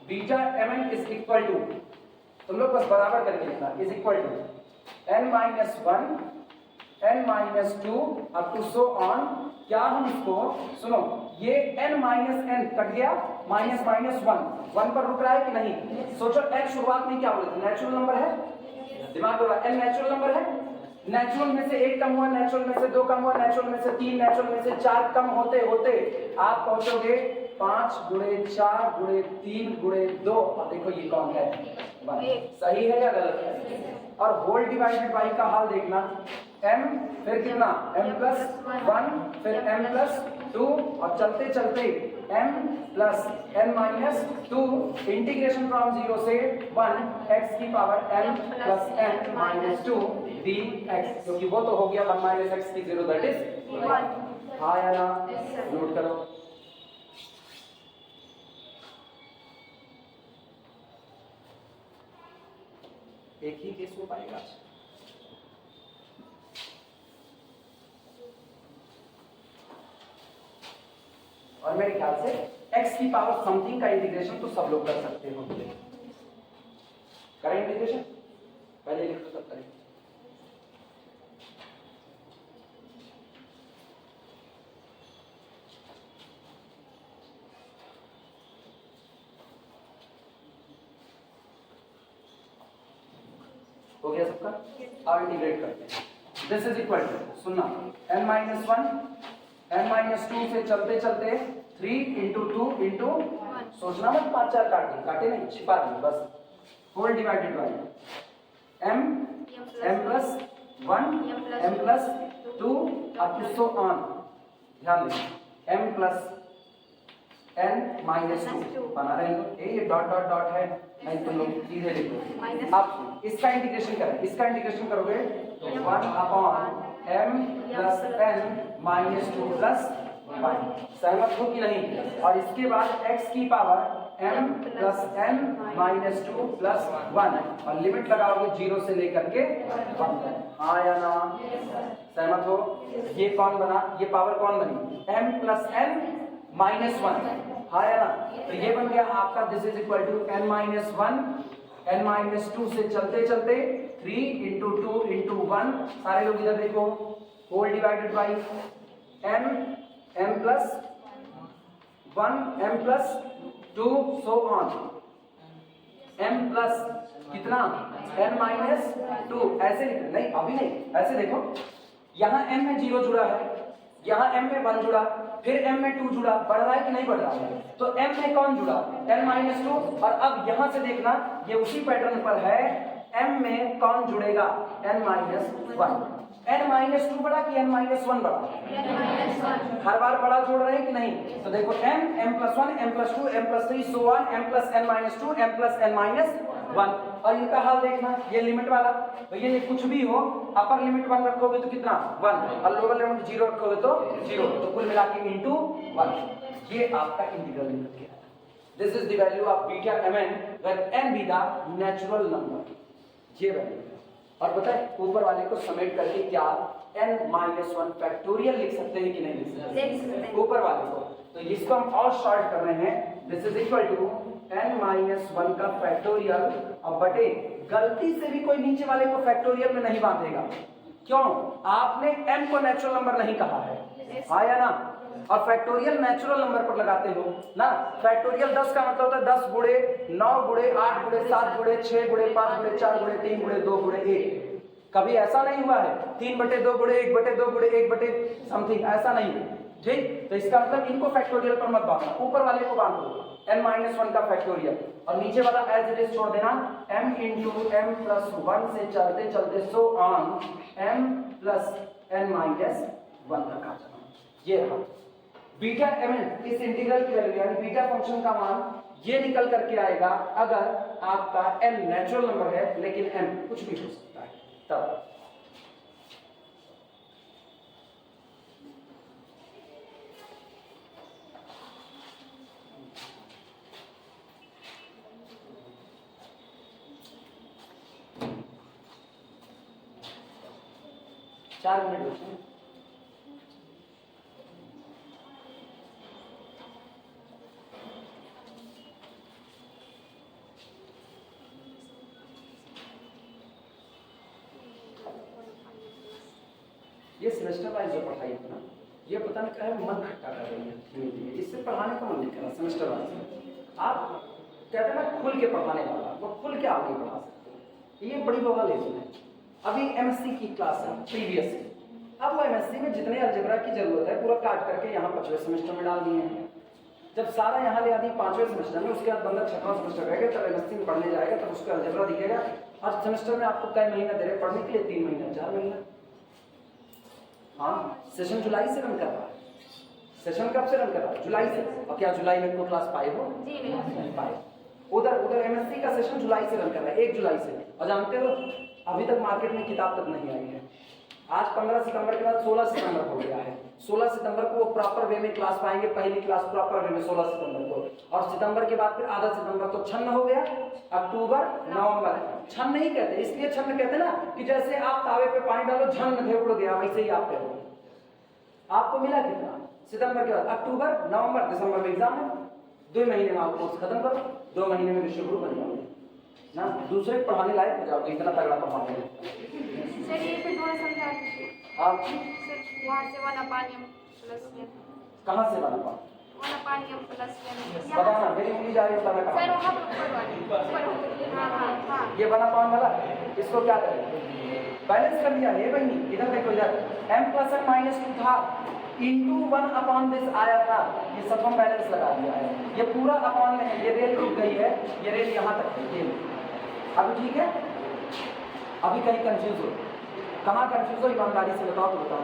beta mn is equal to, तुम लोग बस बराबर करके लिखना, is equal to n-1 n-2 up to so on. क्या हम इसको सुनो ये n माइनस n कट गया, माइनस माइनस 1 पर रुक रहा है कि नहीं? सोचो n शुरुआत में क्या बोले थे? नेचुरल नंबर है, दिमाग लगा, n नेचुरल नंबर है। नेचुरल में से 1 कम हुआ, नेचुरल में से 2 कम हुआ, नेचुरल में से 3, नेचुरल में से 4 कम होते होते आप पहुंचोगे 5 गुणे 4 गुणे 3 गुणे 2। और देखो ये कौन है? 1। सही है या गलत है? और होल डिवाइडेड बाई का हाल देखना, m फिर कितना, m प्लस 1 फिर m प्लस 2 और चलते चलते m plus n minus 2 integration from 0 से 1 x की power m plus n minus 2 dx, क्योंकि वो तो हो गया 1 माइनस x की 0 दैट इज 1। हाँ या ना? नोट करो। एक ही केस हो पाएगा। और मेरे ख्याल से x की पावर समथिंग का इंटीग्रेशन तो सब लोग कर सकते हो। करें इंटीग्रेशन? पहले लिख तो सब करें। हो गया सबका? और इंटीग्रेट करते हैं। दिस इज इक्वल टू, सुनना, n माइनस 1 n माइनस 2 से चलते चलते 3 इंटू 2 इंटू, सोचना मत 5 4 काटे नहीं, छिपा दी बस, whole divided by m plus 1 m plus 2 up to so on. ध्यान दें, m प्लस n माइनस 2 बना रहे हैं, ये डॉट डॉट डॉट है, नहीं तो लोग सीधे लिखो। अब इसका इंटीग्रेशन करें, इसका इंटीग्रेशन करोगे तो 1 upon m plus n minus 2 plus 1। सहमत हो कि नहीं? और इसके बाद x की power m plus n minus 2 plus 1 और लिमिट लगाओगे 0 से लेकर के 1 तक। हाँ या ना? सहमत हो? ये कौन बना? ये पावर कौन बनी? m plus n minus 1। हाँ या ना? तो ये बन गया आपका, this is equal to n minus 1 n minus 2 से चलते चलते 3 इंटू 2 इंटू 1, सारे लोग इधर देखो, whole divided by m plus 1 m plus 2 so on, m plus कितना, n माइनस 2। ऐसे नहीं, अभी नहीं, ऐसे देखो, यहाँ m में 0 जुड़ा है, यहाँ m में 1 जुड़ा, फिर m में 2 जुड़ा, बढ़ रहा है कि नहीं बढ़ रहा है? तो m में कौन जुड़ा? n minus 2। और अब यहाँ से देखना, ये उसी पैटर्न पर है, m में कौन जुड़ेगा? n minus 1। n माइनस 2 बड़ा कि n माइनस 1 बड़ा? हर बार बड़ा जोड़ रहे हैं कि नहीं? तो देखो m plus 1 m plus 2 m plus 3 so on, m plus n minus 2 m plus n minus 1। और इनका हाल देखना, ये लिमिट वाला, तो ये कुछ भी हो, अपर लिमिट 1 रखोगे तो कितना? 1, और लोअर लिमिट 0 रखोगे तो 0, तो कुल मिला के इंटू 1। ये आपका इंटीग्रल निकल गया। This is the value of beta mn when n be the natural number. ये वैल्यू, और पता है ऊपर वाले को समेट करके क्या n-1 फैक्टोरियल लिख सकते हैं कि नहीं लिख सकते? ऊपर वाले को, तो इसको हम और शॉर्ट कर रहे हैं, this is equal to n-1 का फैक्टोरियल। अब बटे, गलती से भी कोई नीचे वाले को फैक्टोरियल में नहीं बांधेगा। क्यों? आपने m को नेचुरल नंबर नहीं कहा है, हाँ या ना? और फैक्टोरियल नेचुरल नंबर पर लगाते हो ना। फैक्टोरियल 10 का मतलब होता है 10 गुणे 9 गुणे 8 गुणे 7 गुणे 6 गुणे 5 गुणे 4 गुणे 3 गुणे 2 गुणे 1। कभी ऐसा नहीं हुआ है 3/2 गुणे 1/2 गुणे 1 समथिंग, ऐसा नहीं है, ठीक? तो इसका मतलब इनको फैक्टोरियल पर मत बांधना, ऊपर वाले को बांधो n-1 का फैक्टोरियल, और नीचे वाला एज इट इज छोड़ देना, m इंटू m प्लस 1 से चलते चलते सो ऑन m प्लस n-1 तक आ जाना। ये रहा बीटा mn, इस इंटीग्रल की वैल्यू यानी बीटा फंक्शन का मान ये निकल करके आएगा अगर आपका n नेचुरल नंबर है, लेकिन m कुछ भी हो सकता है तब। चार मिनट बचे हैं। ये सेमेस्टर वाइज जो पढ़ाई है ना, ये पता पता नहीं क्या है, मन खट्टा कर रही है, इससे पढ़ाने का मन नहीं कर रहा सेमेस्टर वाइज। आप कहते हैं ना खुल के पढ़ाने वाला, वो खुल के आप नहीं पढ़ा सकते, ये बड़ी बवाल है। अभी एमएससी की क्लास है प्रीवियस, अब वो एमएससी में जितने अलजेब्रा की जरूरत है पूरा काट करके यहाँ 5वें सेमेस्टर में डाल दिए हैं। जब सारा यहाँ ले आती 5वें सेमेस्टर में, उसके बाद बंदा 6वां सेमेस्टर रहेगा, तब एमएससी में पढ़ने जाएगा, तब उसका अलजेब्रा दिखेगा। आज सेमेस्टर में आपको कई महीना दे रहे पढ़ने के लिए, 3 महीना 4 महीना। हाँ, सेशन जुलाई से रन कर रहा है। सेशन कब से रन कर रहा है? जुलाई से। और क्या जुलाई में कोई क्लास पाए हो? जी नहीं पाए। उधर एमएससी का सेशन जुलाई से रन कर रहा है, 1 जुलाई से। और जानते हो अभी तक मार्केट में किताब तक नहीं आई है। आज 15 सितंबर के बाद 16 सितंबर हो गया है। 16 सितंबर को वो प्रॉपर वे में क्लास पाएंगे, पहली क्लास प्रॉपर वे में 16 सितंबर को। और सितंबर के बाद फिर आधा सितंबर तो छन्न हो गया, अक्टूबर नवंबर। छन्न नहीं कहते, इसलिए छन्न कहते ना कि जैसे आप तावे पे पानी डालो झन्न थे उड़ गया, वैसे ही आप कहो। आपको मिला कितना? सितंबर के बाद अक्टूबर नवंबर दिसंबर में एग्जाम है, 2 महीने में आप कोर्स खत्म करो, 2 महीने में विश्व गुरु बन जाओगे ना, दूसरे पढ़ाने लायक हो जाओगे, इतना तगड़ा पढ़ाते हैं। सर ये फिर थोड़ा समझा दीजिए। आप सर वहाँ से 1/m प्लस n, कहाँ से बना पा 1/m प्लस n बताना, मेरी उंगली जा रही है, बताना सर कहाँ? वहाँ पर ऊपर वाली। हाँ हाँ हाँ ये बना पान वाला, इसको क्या करें? बैलेंस कर लिया है बहनी, इधर देखो, इधर m + n - 2 था, इंटू 1 दिस आया था, ये सब हम बैलेंस लगा दिया है। ये पूरा अपॉन में है, ये रेल रुक गई है, ये रेल यहाँ तक है। अभी ठीक है? अभी कहीं कंफ्यूज हो? कहाँ कंफ्यूज हो? ईमानदारी से बताओ तो बताओ।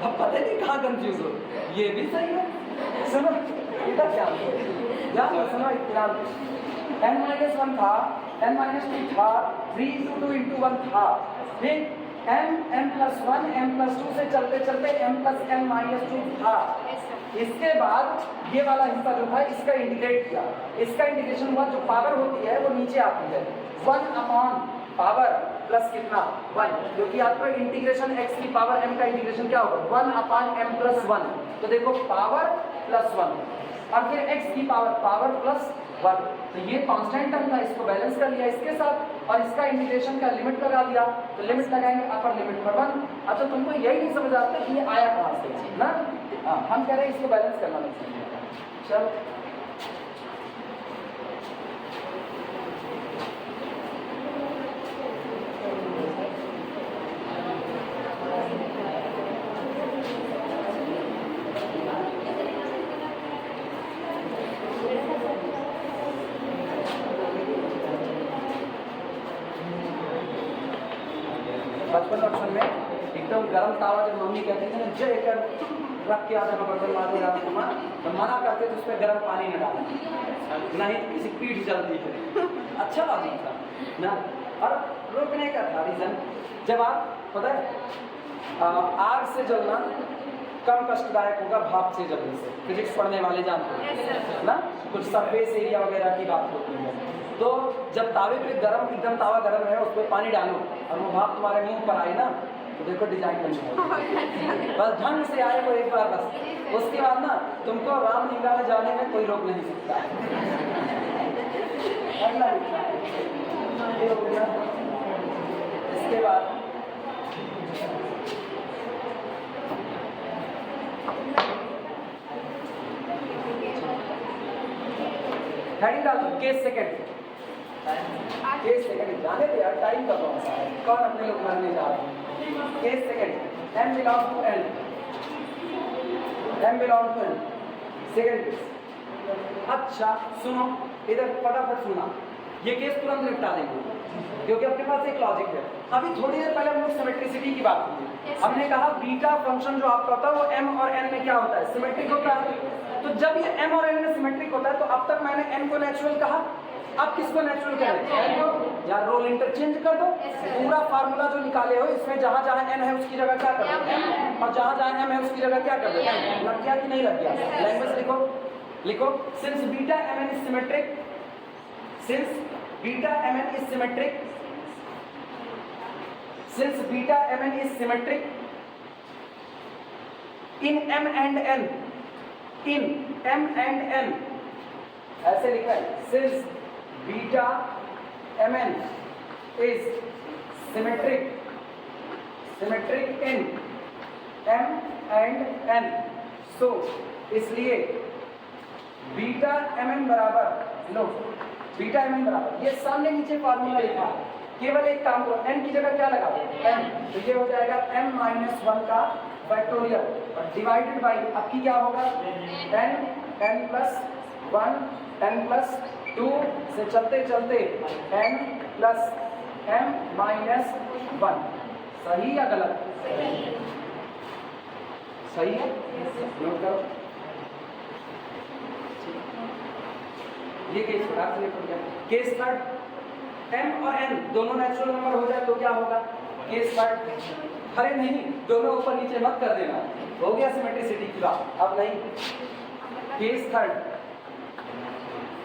अब पता नहीं कहाँ कंफ्यूज हो, ये भी सही है। सुनो इधर ध्यान दो, सुनो ध्यान दो। n-1 था, n-2 था, 3 × 2 × 1 था, ठीक? m+1 m+2 से चलते चलते m+n-2 था। इसके बाद ये वाला हिस्सा जो था इसका इंटीग्रेट किया, इसका इंटीग्रेशन हुआ, जो पावर होती है वो नीचे आती है, 1 पावर प्लस कितना 1, क्योंकि आपका इंटीग्रेशन x की पावर m का इंटीग्रेशन क्या होगा 1/m+1। तो देखो पावर प्लस 1 और फिर x की पावर प्लस 1, तो ये कांस्टेंट टर्म था, इसको बैलेंस कर लिया इसके साथ और इसका इंटीग्रेशन का लिमिट लगा दिया, तो लिमिट लगाएंगे अपर लिमिट पर 1। अच्छा तुमको यही नहीं समझ आता कि ये आया कहाँ से ना? हाँ, हम कह रहे हैं इसको बैलेंस करना नहीं। चलो बचपन बचपन में एकदम गर्म तावा जब मम्मी कहती थी ना जय कर रख के आधा बर्तन मारो तो मना करते तो उस पर गर्म पानी न डालें, नहीं तो किसी पीठ जलती है। अच्छा लॉजिक था ना, और रोकने का था रीजन। जब आप पता है आग से जलना कम कष्टदायक होगा भाप से जलने से, फिजिक्स पढ़ने वाले जानते हैं ना, कुछ सरफेस एरिया वगैरह की बात होती है। तो जब तावे पे गरम एकदम तावा गरम है उस पर पानी डालो और वो भाप तुम्हारे मुंह पर आए ना, तो देखो डिजाइन बन जाएगी, बस ढंग से आए वो एक बार बस, उसके बाद ना तुमको रामलीला में जाने में कोई रोक नहीं सकता है। ये हो गया। इसके बाद हेडिंग डाल दो केस सेकंड, केस सेकंड जाने दे यार, टाइम का कौन सा है, कौन अपने लोग मरने जा रहे हैं। Case second m belongs to n, m belongs to n, second case. अच्छा सुनो इधर फटाफट सुनना, ये केस तुरंत निपटा देंगे क्योंकि अपने पास एक लॉजिक है। अभी थोड़ी देर पहले हम लोग सिमेट्रिसिटी की बात की, हमने कहा बीटा फंक्शन जो आपका होता है वो m और n में क्या होता है, सिमेट्रिक होता है। तो जब ये m और n में सिमेट्रिक होता है तो अब तक मैंने n को नेचुरल कहा, अब किसको नेचुरल करें? या रोल इंटरचेंज कर दो, पूरा फार्मूला जो निकाले हो इसमें जहां जहां n है उसकी जगह क्या कर दो m, और जहां जहां m है उसकी जगह क्या कर दो m। लग गया कि नहीं लग गया? लैंग्वेज लिखो, लिखो since beta mn is symmetric, since beta mn is symmetric, since beta mn is symmetric in m and n, in m and n, ऐसे लिखा है since beta mn is symmetric, symmetric in m and n। सो इसलिए बीटा mn बराबर लो, बीटा mn बराबर, ये सामने नीचे फार्मूला लिखा है, केवल एक काम करो, n की जगह क्या लगा m, तो ये हो जाएगा m माइनस 1 का फैक्टोरियल और डिवाइडेड बाई आपकी क्या होगा n प्लस 1 n प्लस 2 से चलते चलते n प्लस m माइनस 1। सही या गलत? सही है, नोट करो। ये केस केस थर्ड, m और n दोनों नेचुरल नंबर हो जाए तो क्या होगा? केस थर्ड, अरे नहीं, दोनों ऊपर नीचे मत कर देना, हो गया सिमेट्रिसिटी की बात। अब नहीं, केस थर्ड,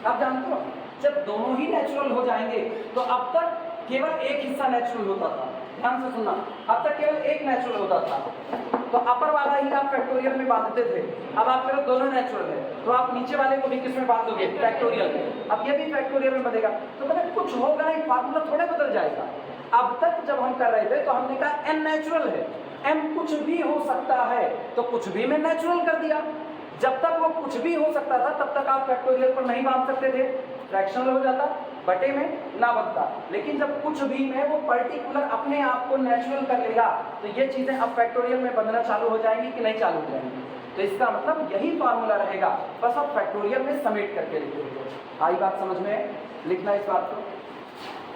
अब जानते हो जब दोनों ही नेचुरल हो जाएंगे तो अब तक केवल एक हिस्सा नेचुरल होता था, ध्यान से सुनना, अब तक केवल एक नेचुरल होता था, तो अपर वाला ही आप फैक्टोरियल में बांधते थे। अब आप करो दोनों नेचुरल है तो आप नीचे वाले को भी किस में बांध दोगे? फैक्टोरियल में। अब ये भी फैक्टोरियल में बनेगा, तो मतलब कुछ होगा नहीं, फार्मूला थोड़ा बदल जाएगा। अब तक जब हम कर रहे थे तो हमने कहा n नेचुरल है, m कुछ भी हो सकता है, तो कुछ भी में नेचुरल कर दिया। जब तक वो कुछ भी हो सकता था तब तक आप फैक्टोरियल पर नहीं बांध सकते थे, फ्रैक्शनल हो जाता, बटे में ना बनता। लेकिन जब कुछ भी में वो पर्टिकुलर अपने आप को नेचुरल कर लेगा तो ये चीजें अब फैक्टोरियल में बनना चालू हो जाएंगी कि नहीं चालू हो जाएंगी? तो इसका मतलब यही फार्मूला रहेगा, बस आप फैक्टोरियल में समेट करके लिखोगे। आई बात समझ में? लिखना इस बात को।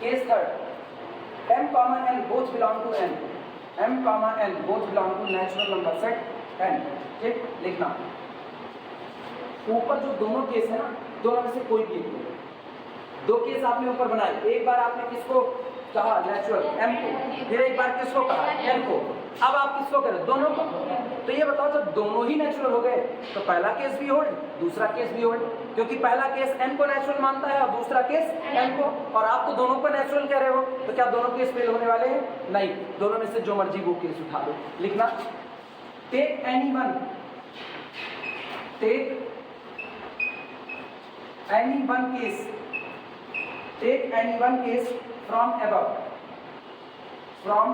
Case third, m, n both belong to n, m, n both belong to natural number set n। ठीक, लिखना। ऊपर जो दोनों केस है ना, दोनों में से कोई भी एक, दो केस आपने ऊपर बनाए, एक बार आपने किसको कहा? नेचुरल m को, फिर एक बार किसको कहा? n को। अब आप किसको करें? दोनों को। तो ये बताओ जब दोनों ही नेचुरल हो गए तो पहला केस भी होल्ड, दूसरा केस भी होल्ड, क्योंकि पहला केस n को नेचुरल मानता है और दूसरा केस m को, और आप तो दोनों को नेचुरल कह रहे हो, तो क्या दोनों केस फेल होने वाले हैं? नहीं, दोनों में से जो मर्जी वो केस उठा लो। लिखना, take any one, take any one case, take any one case from above, from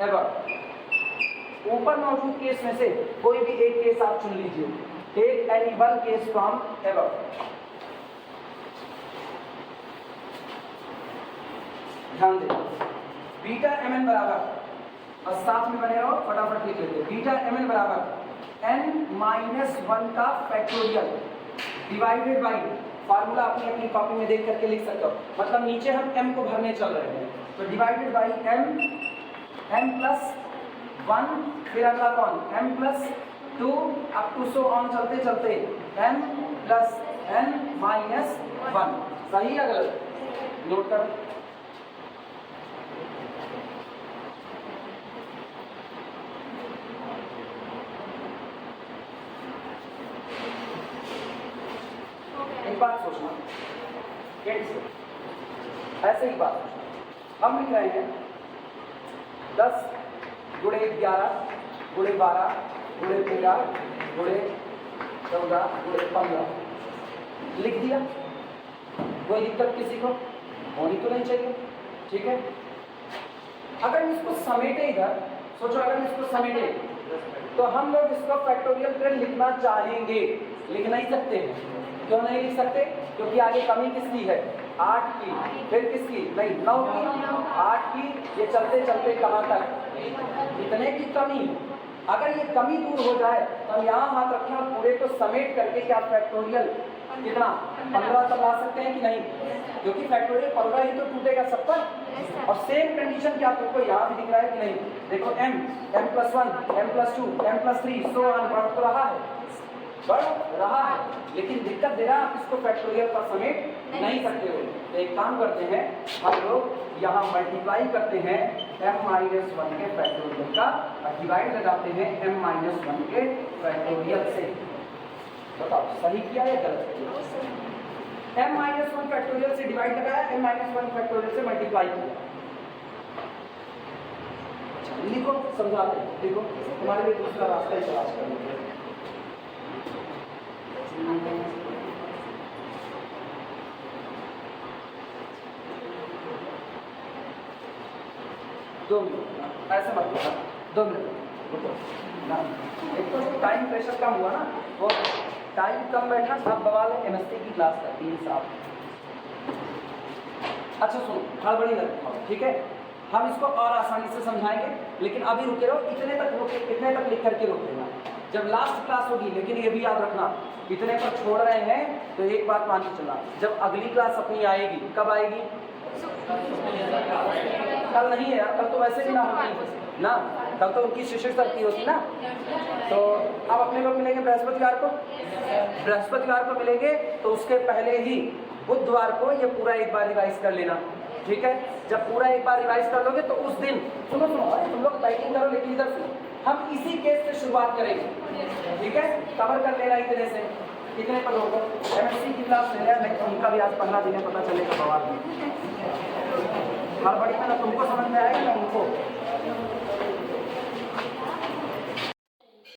above। ऊपर मौजूद केस में से कोई भी एक केस आप चुन लीजिए, take any one case from above। ध्यान दें, बीटा mn बराबर, और साथ में बने रहो, फटाफट लिख लेते, बीटा mn बराबर n माइनस 1 का फैक्टोरियल डिवाइडेड बाई, फार्मूला अपनी अपनी कॉपी में देख करके लिख सकते हो, मतलब नीचे हम m को भरने चल रहे हैं, तो डिवाइडेड बाई m प्लस 1, फिर अगला कौन? m plus 2 up to so on, चलते चलते m प्लस n माइनस 1। सही या गलत? नोट कर। एक बात सोचना, ऐसे ही बात सोचना, हम लिख रहे हैं 10 गुणे 11 गुणे 12 गुणे 13 गुणे 14 गुणे 15, लिख दिया। कोई दिक्कत किसी को होनी तो नहीं चाहिए, ठीक है। अगर इसको समेटे, इधर सोचो, अगर इसको समेटे तो हम लोग इसको फैक्टोरियल पे लिखना चाहेंगे, लिख नहीं सकते हैं। क्यों नहीं लिख सकते? क्योंकि आगे कमी किसकी है? 8 की, फिर किसकी? नहीं, 9 की, 8 की, ये चलते चलते कहाँ तक? इतने की कमी। अगर ये कमी दूर हो जाए तो हम यहाँ हाथ रखें और पूरे को समेट करके क्या फैक्टोरियल कितना 15 तक ला सकते हैं कि नहीं? क्योंकि फैक्टोरियल 15 ही तो टूटेगा सब पर। और सेम कंडीशन क्या आपको यहाँ भी दिख रहा है कि नहीं? देखो m, m plus 1, m plus 2, m plus 3, so on, बढ़ तो रहा है, बढ़ रहा है, लेकिन दिक्कत दे रहा है, आप इसको फैक्टोरियल पर समेट नहीं सकते हो। तो एक काम करते हैं, हम लोग यहाँ मल्टीप्लाई करते हैं m-1 के फैक्टोरियल का और डिवाइड लगाते हैं m-1 के फैक्टोरियल से। बताओ सही किया या गलत किया? m-1 फैक्टोरियल से डिवाइड लगाया, m-1 फैक्टोरियल से मल्टीप्लाई किया। लिखो, समझाते हैं, देखो तुम्हारे लिए दूसरा रास्ता ही तलाश कर लेंगे। दो मिनट, ऐसे मत करना, 2 मिनट। ना एक तो टाइम प्रेशर कम हुआ ना, वो टाइम कम बैठा, सब बवाल है एमएससी की क्लास का 3 साल। अच्छा सुनो, हड़बड़ी लग, ठीक है, हम इसको और आसानी से समझाएंगे, लेकिन अभी रुके रहो, इतने तक लिख करके रोक देना। जब लास्ट क्लास होगी, लेकिन ये भी याद रखना, इतने पर छोड़ रहे हैं तो एक बात मान के चलना, जब अगली क्लास अपनी आएगी, कब आएगी? कल नहीं है यार, कल तो वैसे भी ना होती ना, कल तो उनकी शिक्षक सर की होती ना। तो अब अपने लोग मिलेंगे बृहस्पतिवार को, बृहस्पतिवार को मिलेंगे, तो उसके पहले ही बुधवार को ये पूरा एक बार रिवाइज कर लेना, ठीक है। जब पूरा एक बार रिवाइज कर लोगे तो उस दिन सुनो तुम लोग टाइपिंग करो, लेकिन इधर से हम इसी केस से शुरुआत करेंगे, ठीक है। कवर कर लेना इतने से, इतने पर रोको। एमएससी की क्लास ले लिया, लेकिन उनका भी आज 15 दिन पता चलेगा बवाल में। हड़बड़ी में ना तुमको समझ